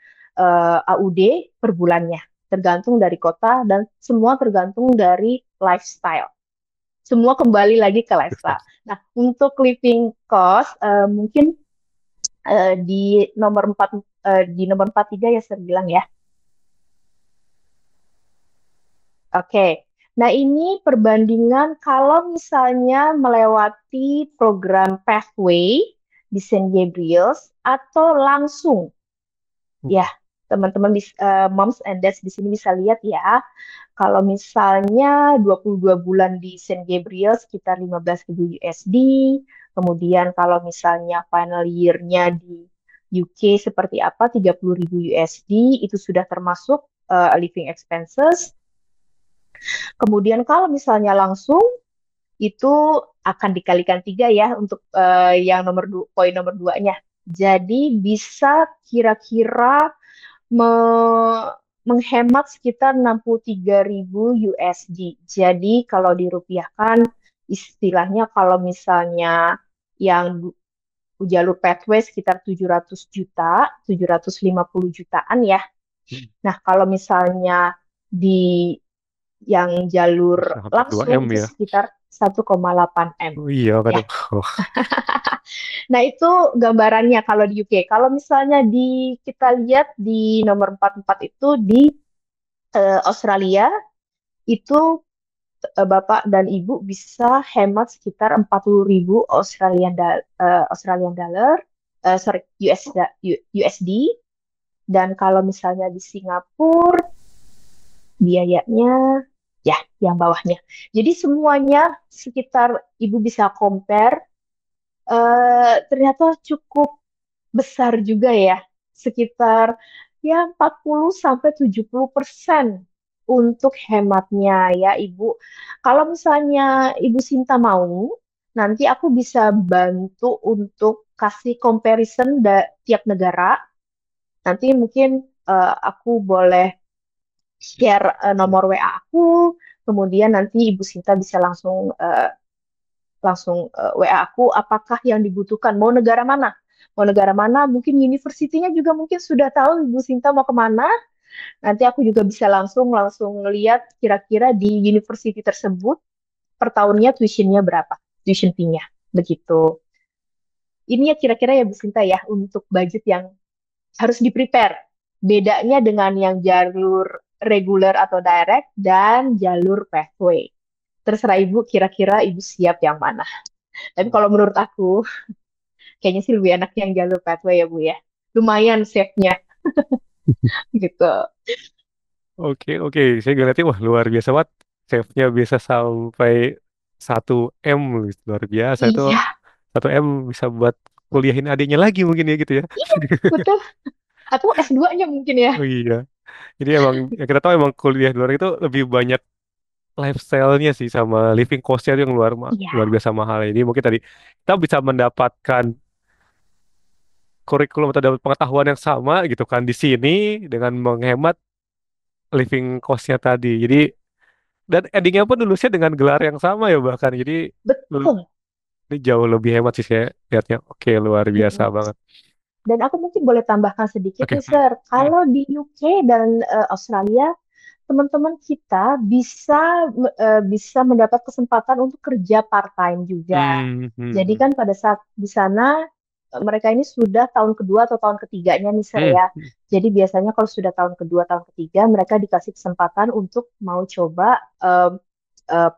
AUD per bulannya. Tergantung dari kota dan semua tergantung dari lifestyle, semua kembali lagi ke lifestyle. Nah, untuk living cost mungkin di nomor 43 ya saya bilang ya. Oke. Nah, ini perbandingan kalau misalnya melewati program Pathway di Saint Gabriel's atau langsung. Ya, teman-teman moms and dads di sini bisa lihat ya. Kalau misalnya 22 bulan di Saint Gabriel sekitar 15.000 USD. Kemudian kalau misalnya final year-nya di UK seperti apa 30.000 USD itu sudah termasuk living expenses. Kemudian kalau misalnya langsung itu akan dikalikan 3 ya untuk yang poin nomor 2-nya. Jadi bisa kira-kira menghemat sekitar 63.000 USD. Jadi kalau dirupiahkan istilahnya kalau misalnya yang jalur pathway sekitar 700 juta, 750 jutaan ya. Nah, kalau misalnya di yang jalur Bisa hampir 2 langsung M itu ya. sekitar 1,8 M. Oh iya kan. Ya. Oh, Nah, itu gambarannya kalau di UK. Kalau misalnya kita lihat di nomor 44 itu di Australia, itu Bapak dan Ibu bisa hemat sekitar 40.000 Australian dollar, sorry, USD. Dan kalau misalnya di Singapura, biayanya ya yang bawahnya. Jadi semuanya sekitar Ibu bisa compare, ternyata cukup besar juga ya, sekitar ya 40 sampai 70% untuk hematnya ya Ibu. Kalau misalnya Ibu Sinta mau, nanti aku bisa bantu untuk kasih comparison tiap negara. Nanti mungkin aku boleh share nomor WA aku, kemudian nanti Ibu Sinta bisa langsung WA aku apakah yang dibutuhkan, mau negara mana. Mau negara mana, mungkin universitinya juga mungkin sudah tahu Ibu Sinta mau kemana. Nanti aku juga bisa langsung langsung lihat kira-kira di university tersebut per tahunnya tuitionnya berapa, tuition fee-nya. Begitu. Ini ya kira-kira ya Bu Sinta ya untuk budget yang harus di-prepare. Bedanya dengan yang jalur reguler atau direct dan jalur pathway. Terserah Ibu, kira-kira Ibu siap yang mana. Tapi kalau menurut aku, kayaknya sih lebih enak yang jalur pathway ya Bu ya. Lumayan safe-nya gitu. oke, oke. Saya ngeliatnya wah luar biasa banget. Save-nya bisa sampai 1 M, luar biasa itu. Iya, 1 M bisa buat kuliahin adiknya lagi mungkin ya gitu ya. betul. Atau S2-nya mungkin ya. Oh iya. Jadi emang yang kita tahu emang kuliah di luar itu lebih banyak lifestyle-nya sih sama living cost-nya itu yang luar Iya, biasa mahal. Jadi mungkin tadi kita bisa mendapatkan kurikulum atau dapat pengetahuan yang sama gitu kan di sini dengan menghemat living cost-nya tadi. Jadi dan endingnya pun lulusnya dengan gelar yang sama ya bahkan. Jadi betul. ini jauh lebih hemat sih saya lihatnya. Oke, luar biasa Mm-mm. banget. Dan aku mungkin boleh tambahkan sedikit Oke. nih, Sir. Kalau di UK dan Australia, teman-teman kita bisa mendapat kesempatan untuk kerja part-time juga. Hmm, Jadi hmm, kan pada saat di sana mereka ini sudah tahun kedua atau tahun ketiganya nih Sir hmm, ya. hmm, Jadi biasanya kalau sudah tahun kedua, tahun ketiga mereka dikasih kesempatan untuk mau coba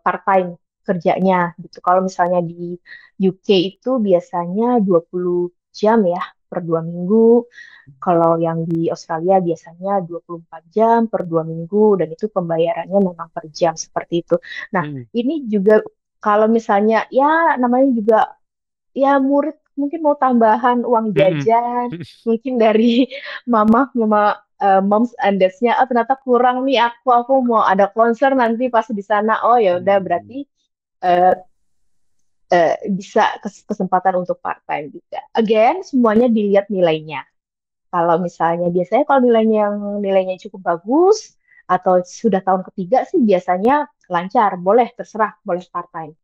part-time kerjanya gitu. Kalau misalnya di UK itu biasanya 20 jam ya per 2 minggu. Kalau yang di Australia biasanya 24 jam per 2 minggu dan itu pembayarannya memang per jam seperti itu. Nah, hmm, ini juga kalau misalnya ya namanya juga ya murid mungkin mau tambahan uang hmm, jajan, hmm, mungkin dari mama moms and dads-nya, oh ternyata kurang nih aku mau ada konser nanti pas di sana. Oh ya udah berarti hmm. eh, bisa kesempatan untuk part time juga. Again, semuanya dilihat nilainya. Kalau misalnya biasanya kalau nilainya cukup bagus atau sudah tahun ketiga sih biasanya lancar, boleh terserah, boleh part time.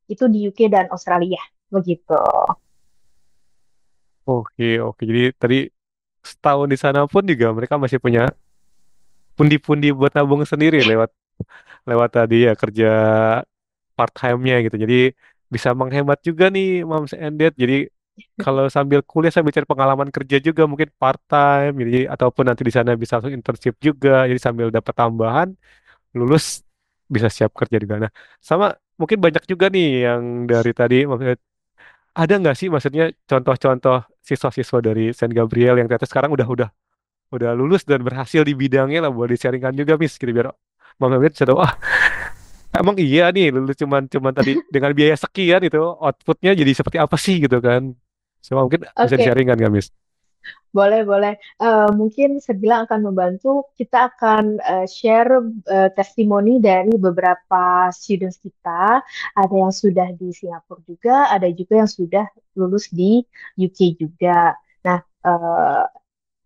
Itu di UK dan Australia begitu. Oke, oke. Jadi tadi setahun di sana pun juga mereka masih punya pundi-pundi buat nabung sendiri lewat lewat tadi ya kerja part time-nya gitu. Jadi bisa menghemat juga nih moms and dad. Jadi kalau sambil kuliah sambil cari pengalaman kerja juga mungkin part time jadi ataupun nanti di sana bisa langsung internship juga. Jadi sambil dapat tambahan lulus bisa siap kerja di sana. Sama mungkin banyak juga nih yang dari tadi maksudnya ada nggak sih maksudnya contoh-contoh siswa-siswa dari Saint Gabriel yang ternyata sekarang udah lulus dan berhasil di bidangnya lah buat di-sharingkan juga Miss gitu biar Mama Mit bisa tahu ah emang iya nih lulus cuman cuman tadi dengan biaya sekian itu outputnya jadi seperti apa sih gitu kan. Coba mungkin bisa Oke, di-sharingkan nggak Miss? boleh, boleh. Mungkin Sebilang akan membantu. Kita akan share testimoni dari beberapa students kita. Ada yang sudah di Singapura juga, ada juga yang sudah lulus di UK juga. Nah,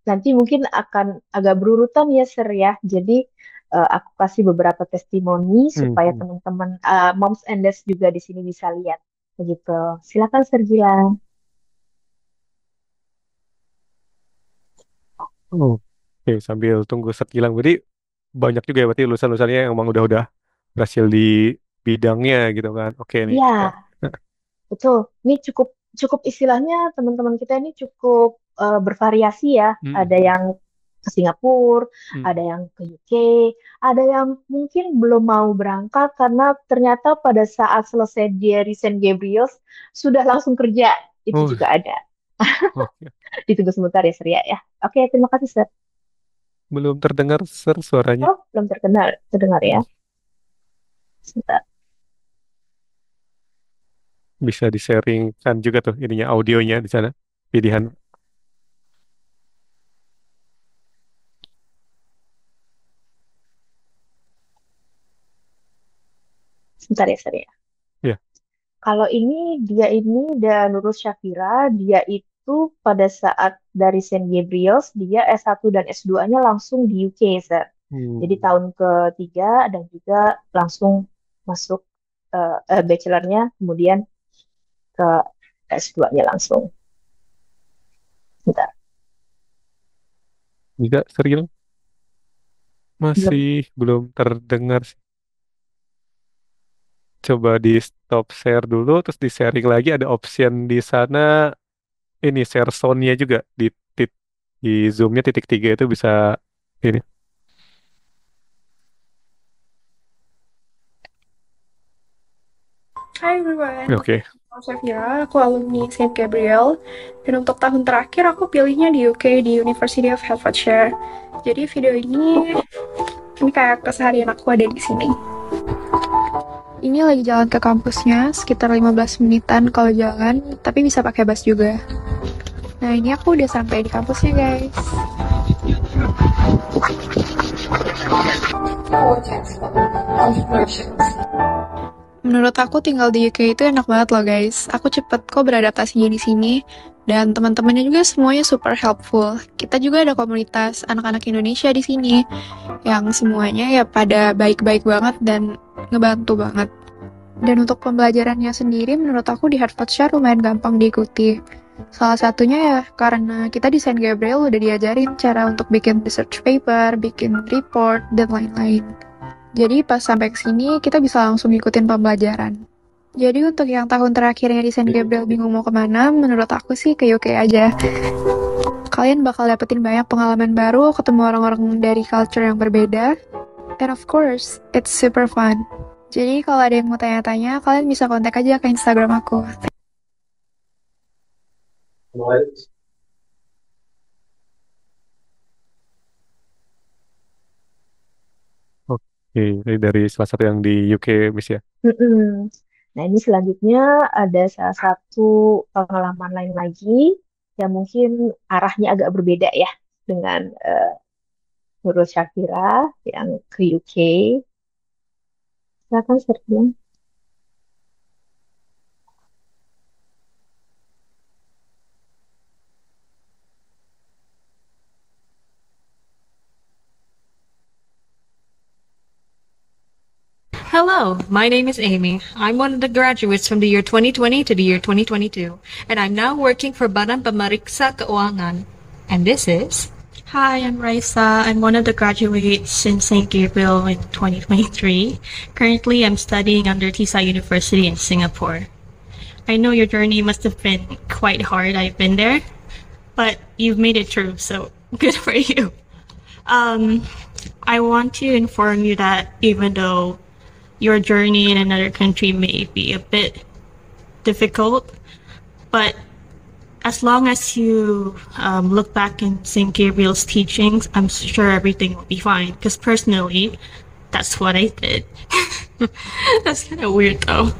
nanti mungkin akan agak berurutan ya, Sir ya. Jadi, aku kasih beberapa testimoni Hmm, supaya hmm. teman-teman moms and dads juga di sini bisa lihat. Begitu. Silakan, Sir Gilang. Oh, oke sambil tunggu set hilang berarti banyak juga ya berarti lulusan-lulusannya yang emang udah berhasil di bidangnya gitu kan. Oke nih Iya, kita. betul. Ini cukup cukup istilahnya teman-teman kita ini cukup bervariasi ya. Ada Mm, yang ke Singapura, ada mm. yang ke UK, ada yang mungkin belum mau berangkat karena ternyata pada saat selesai dari Saint Gabriel's sudah langsung kerja. Itu Oh, juga ada. oke. Ditunggu sebentar ya, Surya ya. Oke, terima kasih, Sir. Belum terdengar suaranya. Oh, belum terkenal, terdengar ya. Sebentar, Bisa di-sharingkan juga tuh ininya audionya di sana. Pilihan. sebentar ya, Sir ya. Ya. Kalau dia ini dan Nurul Syafira, dia itu pada saat dari Saint Gabriel's, dia S1 dan S2-nya langsung di UK, Sir. Jadi Hmm. tahun ketiga dan juga langsung masuk bachelornya, kemudian ke S2-nya langsung. Bentar, Enggak, serius belum. masih belum terdengar sih. Coba di stop share dulu, terus di sharing lagi ada option di sana ini share sound-nya juga di zoom-nya titik tiga itu bisa ini. Hai everyone, Oke. aku Safira, aku alumni Saint Gabriel, dan untuk tahun terakhir aku pilihnya di UK di University of Hertfordshire. Jadi video ini kayak keseharian aku ada di sini. Ini lagi jalan ke kampusnya, sekitar 15 menitan kalau jalan, tapi bisa pakai bus juga. Nah ini aku udah sampai di kampusnya guys. Menurut aku tinggal di UK itu enak banget loh guys. Aku cepet kok beradaptasinya di sini. Dan teman-temannya juga semuanya super helpful. Kita juga ada komunitas anak-anak Indonesia di sini. Yang semuanya ya pada baik-baik banget dan ngebantu banget. Dan untuk pembelajarannya sendiri menurut aku di Hertfordshire lumayan gampang diikuti. Salah satunya ya karena kita di Saint Gabriel udah diajarin cara untuk bikin research paper, bikin report, dan lain-lain. Jadi pas sampai ke sini kita bisa langsung ngikutin pembelajaran. Jadi untuk yang tahun terakhirnya di Saint Gabriel bingung mau kemana, menurut aku sih ke UK aja. Kalian bakal dapetin banyak pengalaman baru, ketemu orang-orang dari culture yang berbeda, and of course, it's super fun. Jadi kalau ada yang mau tanya-tanya, kalian bisa kontak aja ke Instagram aku. Oke, ini dari salah satu yang di UK, Miss ya. Mm-mm. Nah, ini selanjutnya ada salah satu pengalaman lain lagi yang mungkin arahnya agak berbeda ya dengan Nurul Syafira yang ke UK. Silakan Sergio. Hello, my name is Amy. I'm one of the graduates from the year 2020 to the year 2022, and I'm now working for Badan Pemeriksa Keuangan. And this is... Hi, I'm Raisa. I'm one of the graduates in St. Gabriel in 2023. Currently, I'm studying under TISA University in Singapore. I know your journey must have been quite hard. I've been there, but you've made it through, so good for you. Um, I want to inform you that even though your journey in another country may be a bit difficult, but as long as you look back in St. Gabriel's teachings, I'm sure everything will be fine. Because personally, that's what I did. That's kind of weird though.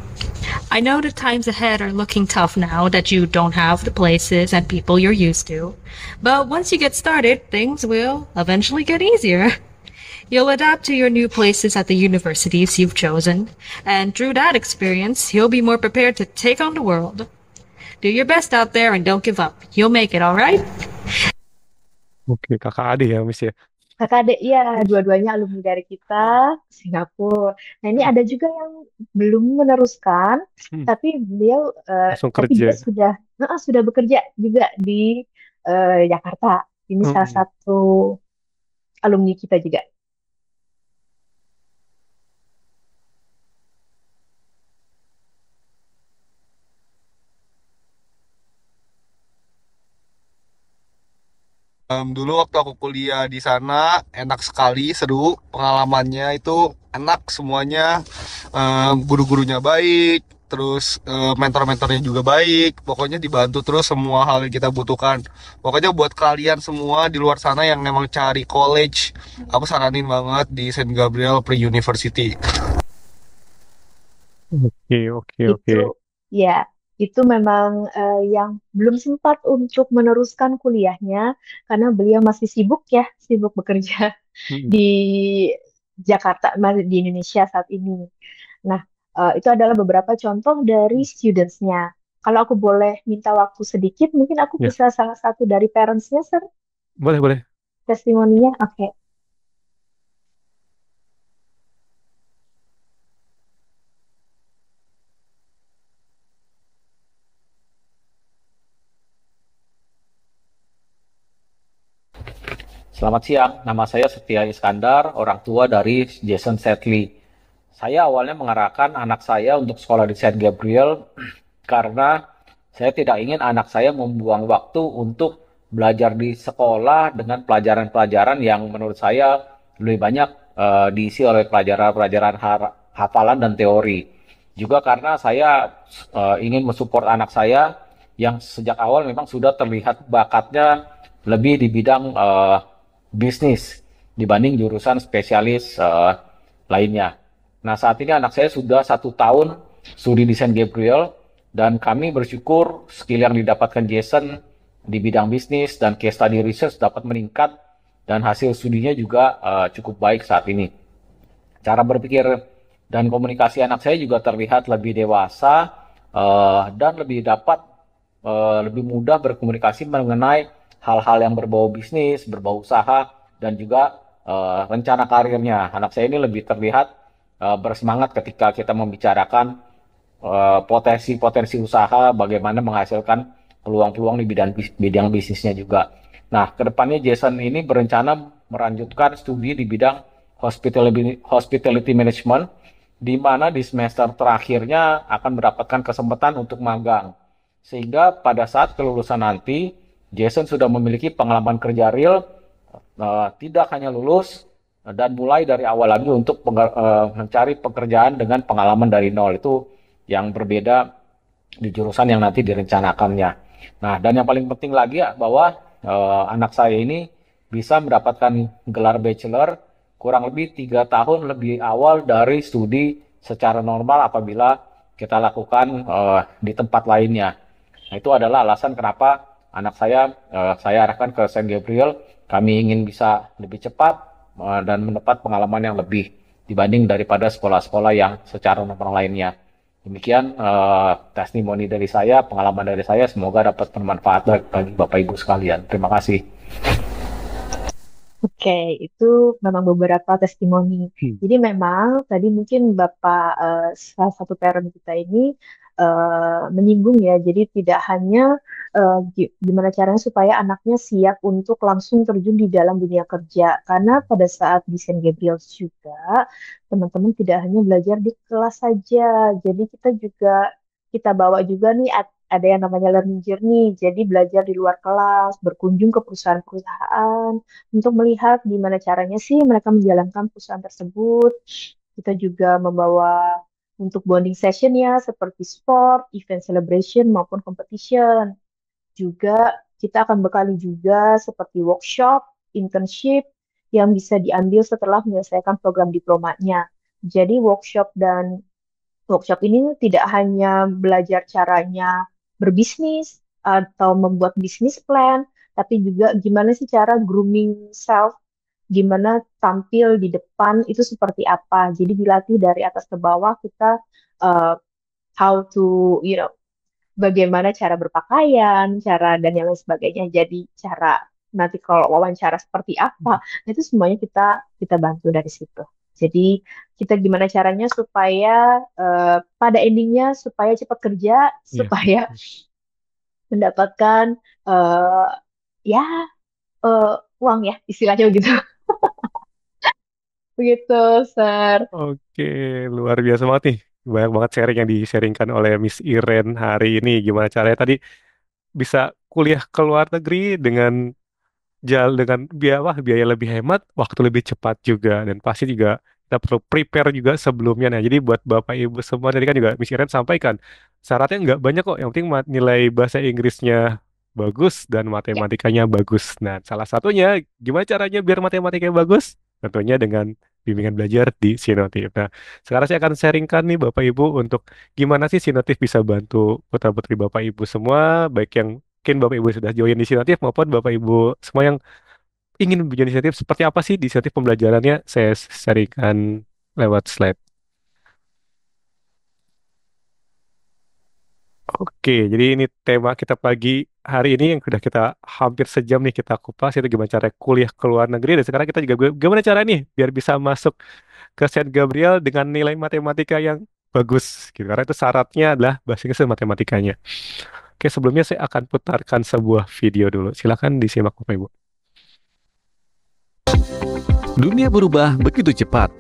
I know the times ahead are looking tough now that you don't have the places and people you're used to. But once you get started, things will eventually get easier. You'll adapt to your new places at the universities you've chosen, and through that experience, you'll be more prepared to take on the world. Do your best out there and don't give up. You'll make it, alright? Oke, kakak adik ya, Miss ya. Kakak adik, ya, dua-duanya alumni dari kita, Singapura. Nah, ini Hmm, ada juga yang belum meneruskan, hmm, tapi beliau, langsung tapi kerja. dia sudah bekerja juga di Jakarta. Ini salah Hmm, satu alumni kita juga. Dulu waktu aku kuliah di sana enak sekali, seru pengalamannya itu enak semuanya. Guru-gurunya baik, terus mentor-mentornya juga baik. Pokoknya dibantu terus semua hal yang kita butuhkan. Pokoknya buat kalian semua di luar sana yang memang cari college, aku saranin banget di Saint Gabriel Pre-University. Oke, oke, Itu oke. ya, itu memang yang belum sempat untuk meneruskan kuliahnya karena beliau masih sibuk ya, sibuk bekerja Mm-mm. di Jakarta, masih di Indonesia saat ini. Nah, itu adalah beberapa contoh dari students-nya. Kalau aku boleh minta waktu sedikit, mungkin aku Ya, bisa salah satu dari parents-nya, Sir, boleh, boleh. testimoninya. Oke. Selamat siang, nama saya Setia Iskandar, orang tua dari Jason Setley. Saya awalnya mengarahkan anak saya untuk sekolah di Saint Gabriel karena saya tidak ingin anak saya membuang waktu untuk belajar di sekolah dengan pelajaran-pelajaran yang menurut saya lebih banyak diisi oleh pelajaran-pelajaran hafalan dan teori. Juga karena saya ingin mensupport anak saya yang sejak awal memang sudah terlihat bakatnya lebih di bidang bisnis dibanding jurusan spesialis lainnya. Nah, saat ini anak saya sudah 1 tahun studi di Saint Gabriel dan kami bersyukur skill yang didapatkan Jason di bidang bisnis dan case study research dapat meningkat dan hasil studinya juga cukup baik saat ini. Cara berpikir dan komunikasi anak saya juga terlihat lebih dewasa dan lebih dapat lebih mudah berkomunikasi mengenai hal-hal yang berbau bisnis, berbau usaha, dan juga rencana karirnya. Anak saya ini lebih terlihat bersemangat ketika kita membicarakan potensi-potensi usaha, bagaimana menghasilkan peluang-peluang di bidang bisnisnya juga. Nah, kedepannya Jason ini berencana melanjutkan studi di bidang hospitality management, di mana di semester terakhirnya akan mendapatkan kesempatan untuk magang. Sehingga pada saat kelulusan nanti, Jason sudah memiliki pengalaman kerja real, tidak hanya lulus dan mulai dari awal lagi untuk mencari pekerjaan dengan pengalaman dari nol. Itu yang berbeda di jurusan yang nanti direncanakannya. Nah, dan yang paling penting lagi ya, bahwa anak saya ini bisa mendapatkan gelar bachelor kurang lebih 3 tahun lebih awal dari studi secara normal apabila kita lakukan di tempat lainnya. Nah, itu adalah alasan kenapa anak saya arahkan ke Saint Gabriel. Kami ingin bisa lebih cepat dan mendapat pengalaman yang lebih dibanding daripada sekolah-sekolah yang secara normal lainnya. Demikian testimoni dari saya, pengalaman dari saya. Semoga dapat bermanfaat bagi Bapak Ibu sekalian. Terima kasih. Oke, itu memang beberapa testimoni. Hmm. Jadi memang tadi mungkin Bapak salah satu parent kita ini menyinggung ya. Jadi tidak hanya gimana caranya supaya anaknya siap untuk langsung terjun di dalam dunia kerja. Karena pada saat di Saint Gabriel juga teman-teman tidak hanya belajar di kelas saja. Jadi kita bawa juga nih ada yang namanya learning journey. Jadi belajar di luar kelas, berkunjung ke perusahaan-perusahaan untuk melihat gimana caranya sih mereka menjalankan perusahaan tersebut. Kita juga membawa untuk bonding session ya, seperti sport, event celebration maupun competition. Juga kita akan bekali juga seperti workshop, internship yang bisa diambil setelah menyelesaikan program diplomanya. Jadi workshop ini tidak hanya belajar caranya berbisnis atau membuat bisnis plan, tapi juga gimana sih cara grooming self, gimana tampil di depan itu seperti apa. Jadi dilatih dari atas ke bawah kita uh, how to, you know, bagaimana cara berpakaian, cara dan yang lain sebagainya. Jadi cara nanti kalau wawancara seperti apa, itu semuanya kita bantu dari situ. Jadi kita gimana caranya supaya pada endingnya supaya cepat kerja, Iya. supaya mendapatkan eh, ya eh, uang ya istilahnya begitu. Begitu, Sir. Oke, luar biasa banget nih. Banyak banget sharing yang di-sharingkan oleh Miss Iren hari ini. Gimana caranya tadi bisa kuliah ke luar negeri dengan dengan biaya lebih hemat, waktu lebih cepat juga, dan pasti juga kita perlu prepare juga sebelumnya. Nah, jadi buat Bapak Ibu semua tadi kan juga Miss Iren sampaikan, syaratnya nggak banyak kok, yang penting nilai bahasa Inggrisnya bagus dan Ya. matematikanya bagus. Nah, salah satunya gimana caranya biar matematikanya bagus? Tentunya dengan bimbingan belajar di Sinotif. Nah, sekarang saya akan sharingkan nih Bapak Ibu untuk gimana sih Sinotif bisa bantu putra-putri Bapak Ibu semua, baik yang mungkin Bapak Ibu sudah join di Sinotif maupun Bapak Ibu semua yang ingin menjadi Sinotif, seperti apa sih di Sinotif pembelajarannya, saya sharingkan lewat slide. Oke, jadi ini tema kita pagi hari ini yang sudah kita hampir sejam nih kita kupas, itu gimana cara kuliah ke luar negeri, dan sekarang kita juga gimana cara nih biar bisa masuk ke Saint Gabriel dengan nilai matematika yang bagus gitu. Karena itu syaratnya adalah bahasa Inggris dan matematikanya. Oke, sebelumnya saya akan putarkan sebuah video dulu. Silakan disimak Bapak Ibu. Dunia berubah begitu cepat.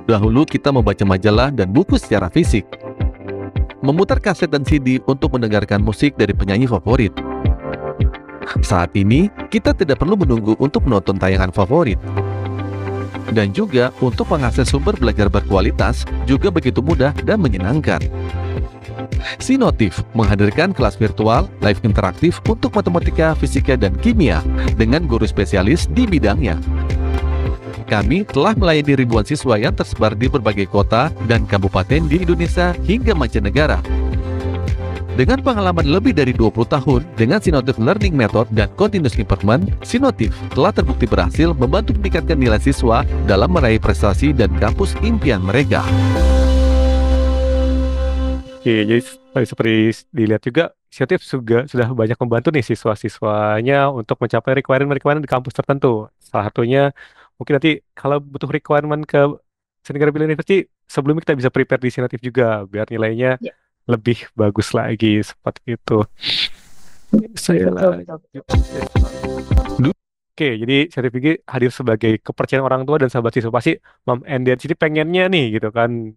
Dahulu kita membaca majalah dan buku secara fisik, memutar kaset dan CD untuk mendengarkan musik dari penyanyi favorit. Saat ini, kita tidak perlu menunggu untuk menonton tayangan favorit. Dan juga untuk mengakses sumber belajar berkualitas juga begitu mudah dan menyenangkan. Sinotif menghadirkan kelas virtual, live interaktif untuk matematika, fisika, dan kimia dengan guru spesialis di bidangnya. Kami telah melayani ribuan siswa yang tersebar di berbagai kota dan kabupaten di Indonesia hingga mancanegara. Dengan pengalaman lebih dari 20 tahun dengan Sinotif Learning Method dan Continuous Improvement, Sinotif telah terbukti berhasil membantu meningkatkan nilai siswa dalam meraih prestasi dan kampus impian mereka. Oke, jadi seperti dilihat juga, Sinotif sudah banyak membantu nih siswa-siswanya untuk mencapai requirement di kampus tertentu. Salah satunya, mungkin nanti kalau butuh requirement ke Saint Gabriel University, sebelumnya kita bisa prepare di Sinotif juga, biar nilainya Ya. lebih bagus lagi, seperti itu. Saya Betul. Oke, jadi sertifikat hadir sebagai kepercayaan orang tua dan sahabat siswa. Pasti Mom and Dad jadi pengennya nih gitu kan,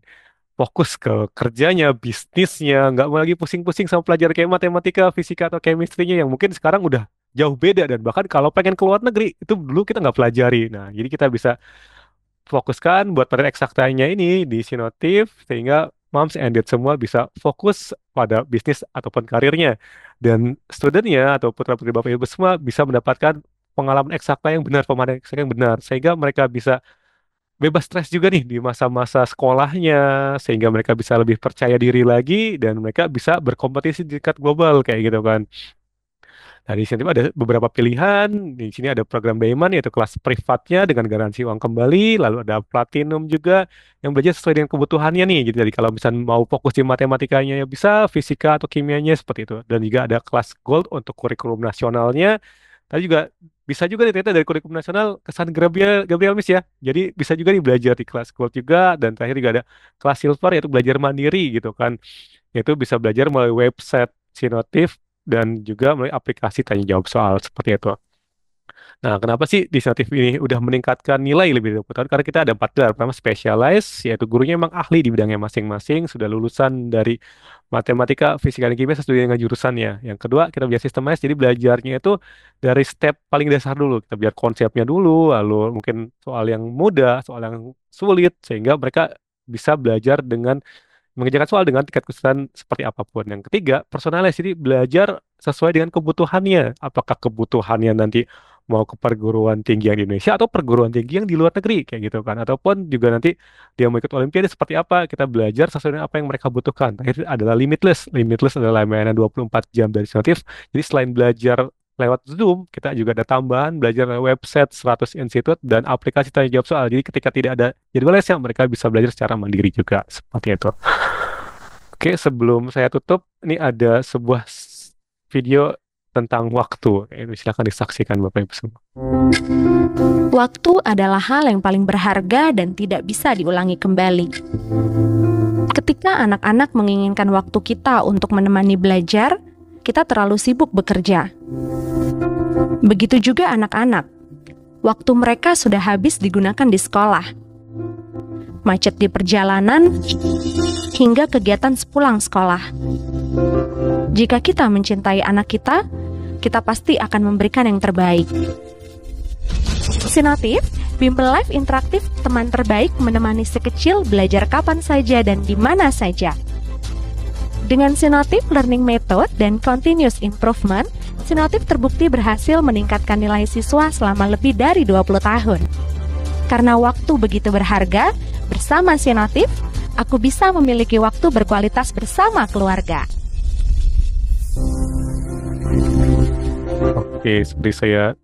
fokus ke kerjanya, bisnisnya, nggak mau lagi pusing-pusing sama pelajaran kayak matematika, fisika, atau chemistry-nya yang mungkin sekarang udah jauh beda, dan bahkan kalau pengen keluar negeri itu dulu kita nggak pelajari. Nah, jadi kita bisa fokuskan buat pada eksaktanya ini di Sinotif, sehingga moms and dad semua bisa fokus pada bisnis ataupun karirnya, dan studentnya atau putra-putri bapak ibu semua bisa mendapatkan pengalaman eksakta yang benar, pemahaman eksakta yang benar, sehingga mereka bisa bebas stres juga nih di masa-masa sekolahnya, sehingga mereka bisa lebih percaya diri lagi dan mereka bisa berkompetisi di tingkat global kayak gitu kan. Nah, di sini ada beberapa pilihan. Di sini ada program Diamond, yaitu kelas privatnya dengan garansi uang kembali. Lalu ada Platinum juga yang belajar sesuai dengan kebutuhannya nih. Jadi kalau misalnya mau fokus di matematikanya ya bisa, fisika atau kimianya seperti itu. Dan juga ada kelas Gold untuk kurikulum nasionalnya. Tadi juga bisa juga nih ternyata dari kurikulum nasional kesan Gabriel Miss ya. Jadi bisa juga nih belajar di kelas Gold juga. Dan terakhir juga ada kelas Silver, yaitu belajar mandiri gitu kan. Yaitu bisa belajar melalui website Sinotif dan juga melalui aplikasi tanya jawab soal seperti itu. Nah, kenapa sih di Sinotif ini udah meningkatkan nilai lebih dari 20 tahun? Karena kita ada 4 gelar. Pertama, specialized, yaitu gurunya memang ahli di bidangnya masing-masing, sudah lulusan dari matematika, fisika, dan kimia sesuai dengan jurusannya. Yang kedua, kita belajar systemized, jadi belajarnya itu dari step paling dasar dulu. Kita belajar konsepnya dulu, lalu mungkin soal yang mudah, soal yang sulit, sehingga mereka bisa belajar dengan mengerjakan soal dengan tingkat kesulitan seperti apapun. Yang ketiga, personalis. Jadi belajar sesuai dengan kebutuhannya. Apakah kebutuhannya nanti mau ke perguruan tinggi yang di Indonesia atau perguruan tinggi yang di luar negeri kayak gitu kan. Ataupun juga nanti dia mau ikut Olimpiade seperti apa. Kita belajar sesuai dengan apa yang mereka butuhkan. Terakhir adalah limitless. Limitless adalah layanan 24 jam dari Sinotif. Jadi selain belajar lewat Zoom, kita juga ada tambahan belajar lewat website 100 Institute dan aplikasi tanya jawab soal. Jadi ketika tidak ada jadwal lesnya, mereka bisa belajar secara mandiri juga. Seperti itu. Oke, sebelum saya tutup, ini ada sebuah video tentang waktu. Silakan disaksikan Bapak Ibu semua. Waktu adalah hal yang paling berharga dan tidak bisa diulangi kembali. Ketika anak-anak menginginkan waktu kita untuk menemani belajar, kita terlalu sibuk bekerja. Begitu juga anak-anak. Waktu mereka sudah habis digunakan di sekolah. Macet di perjalanan, hingga kegiatan sepulang sekolah. Jika kita mencintai anak kita kita pasti akan memberikan yang terbaik. Sinotif, bimbel live interaktif teman terbaik menemani si kecil belajar kapan saja dan di mana saja. Dengan Sinotif Learning Method dan Continuous Improvement, Sinotif terbukti berhasil meningkatkan nilai siswa selama lebih dari 20 tahun. Karena waktu begitu berharga, bersama Sinotif, aku bisa memiliki waktu berkualitas bersama keluarga. Oke, seperti saya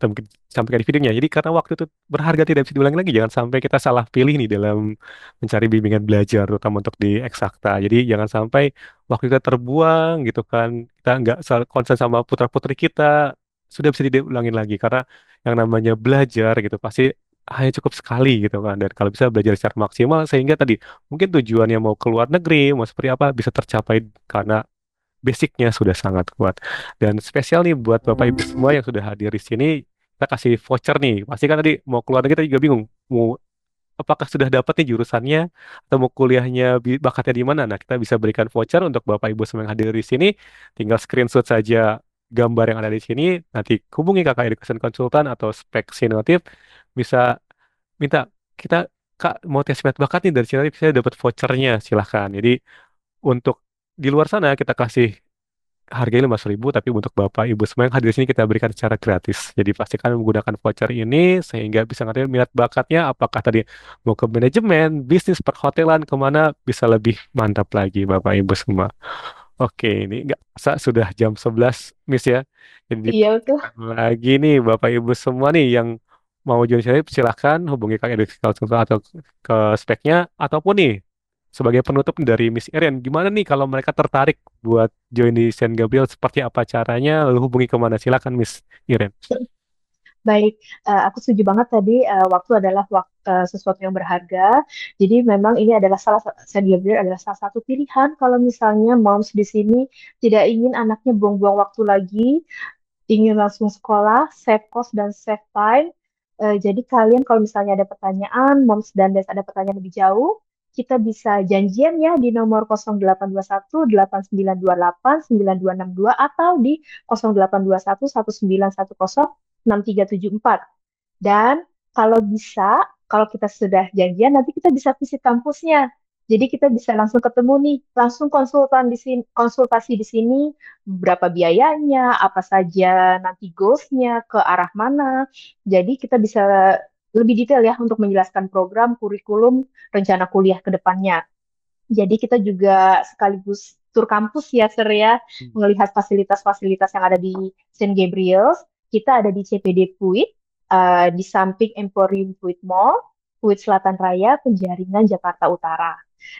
sampaikan di videonya. Jadi karena waktu itu berharga tidak bisa diulangi lagi, jangan sampai kita salah pilih nih dalam mencari bimbingan belajar, terutama untuk di eksakta. Jadi jangan sampai waktu kita terbuang gitu kan, kita nggak konsen sama putra-putri kita, sudah bisa diulangi lagi. Karena yang namanya belajar gitu pasti hanya cukup sekali gitu kan. Dan kalau bisa belajar secara maksimal sehingga tadi mungkin tujuannya mau ke luar negeri, mau seperti apa bisa tercapai karena basicnya sudah sangat kuat. Dan spesial nih buat Bapak Ibu semua yang sudah hadir di sini, kita kasih voucher nih. Pasti kan tadi mau keluar negeri kita juga bingung, mau apakah sudah dapat nih jurusannya atau mau kuliahnya bakatnya di mana. Nah, kita bisa berikan voucher untuk Bapak Ibu semua yang hadir di sini. Tinggal screenshot saja gambar yang ada di sini, nanti hubungi Kakak Education Consultant atau Spek Sinotif, bisa minta kita Kak mau tes minat bakat nih dari Sinotif, saya dapat vouchernya, silahkan. Jadi untuk di luar sana kita kasih harganya 5.000, tapi untuk Bapak Ibu semua yang hadir di sini kita berikan secara gratis. Jadi pastikan menggunakan voucher ini sehingga bisa ngerti minat bakatnya, apakah tadi mau ke manajemen, bisnis, perhotelan, kemana bisa lebih mantap lagi Bapak Ibu semua. Oke, ini nggak sudah jam 11, Miss ya. Jadi Iya betul. lagi nih Bapak Ibu semua nih yang mau join saya silahkan hubungi Kak Edukasi Consultant atau ke speknya, ataupun nih sebagai penutup dari Miss Irian, gimana nih kalau mereka tertarik buat join di Saint Gabriel, seperti apa caranya, lalu hubungi kemana? Silakan Miss Irian. Baik, aku setuju banget tadi waktu adalah sesuatu yang berharga. Jadi memang ini adalah Saint Gabriel adalah salah satu pilihan kalau misalnya moms di sini tidak ingin anaknya buang-buang waktu lagi, ingin langsung sekolah, save cost dan save time. Jadi kalian kalau misalnya ada pertanyaan, moms dan dads ada pertanyaan lebih jauh, kita bisa janjian ya di nomor 0821 8928 9262 atau di 0821 1910 6374. Dan kalau bisa, kalau kita sudah janjian, nanti kita bisa visit kampusnya. Jadi kita bisa langsung ketemu nih, langsung konsultasi di sini, berapa biayanya, apa saja nanti goals-nya, ke arah mana. Jadi kita bisa lebih detail ya untuk menjelaskan program, kurikulum, rencana kuliah ke depannya. Jadi kita juga sekaligus tur kampus ya, Sir ya, melihat fasilitas-fasilitas yang ada di Saint Gabriel. Kita ada di CPD Puit, di samping Emporium Puit Mall, Puit Selatan Raya, Penjaringan, Jakarta Utara.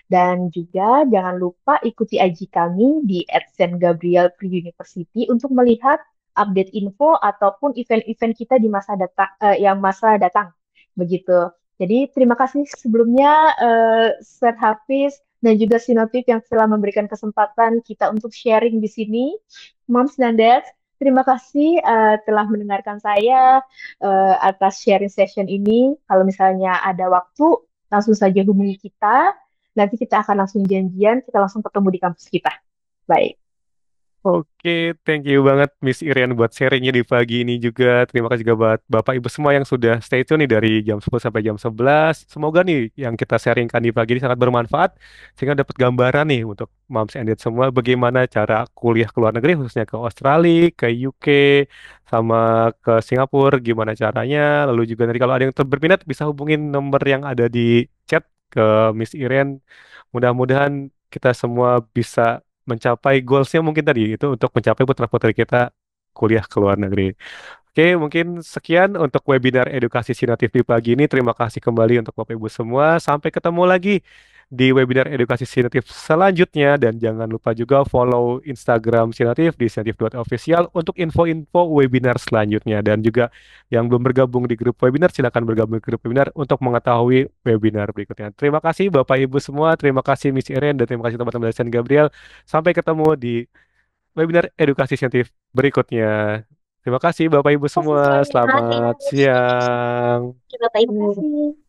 Dan juga jangan lupa ikuti IG kami di @Saint-Gabriel Pre-University untuk melihat update info ataupun event-event kita di masa datang. Begitu. Jadi terima kasih sebelumnya Sir Hafiz dan juga Sinotif yang telah memberikan kesempatan kita untuk sharing di sini. Moms dan Dads, terima kasih telah mendengarkan saya atas sharing session ini. Kalau misalnya ada waktu, langsung saja hubungi kita. Nanti kita akan langsung janjian, kita langsung ketemu di kampus kita. Baik. Oke, thank you banget Miss Irian buat sharingnya di pagi ini juga. Terima kasih juga buat Bapak Ibu semua yang sudah stay tune nih dari jam 10 sampai jam 11. Semoga nih yang kita sharingkan di pagi ini sangat bermanfaat sehingga dapat gambaran nih untuk moms and dads semua bagaimana cara kuliah ke luar negeri, khususnya ke Australia, ke UK, sama ke Singapura, gimana caranya. Lalu juga nanti kalau ada yang berminat bisa hubungin nomor yang ada di chat ke Miss Irian. Mudah-mudahan kita semua bisa mencapai goalsnya mungkin tadi itu untuk mencapai putra-putri kita kuliah ke luar negeri. Oke, mungkin sekian untuk webinar edukasi Sinotif di pagi ini. Terima kasih kembali untuk Bapak Ibu semua. Sampai ketemu lagi di webinar edukasi Sinotif selanjutnya. Dan jangan lupa juga follow Instagram Sinotif di sinotif.official untuk info-info webinar selanjutnya. Dan juga yang belum bergabung di grup webinar, silakan bergabung di grup webinar untuk mengetahui webinar berikutnya. Terima kasih Bapak Ibu semua. Terima kasih Miss Irene dan terima kasih teman-teman dari Saint Gabriel. Sampai ketemu di webinar edukasi Sinotif berikutnya. Terima kasih Bapak Ibu semua. Selamat siang. Terima kasih.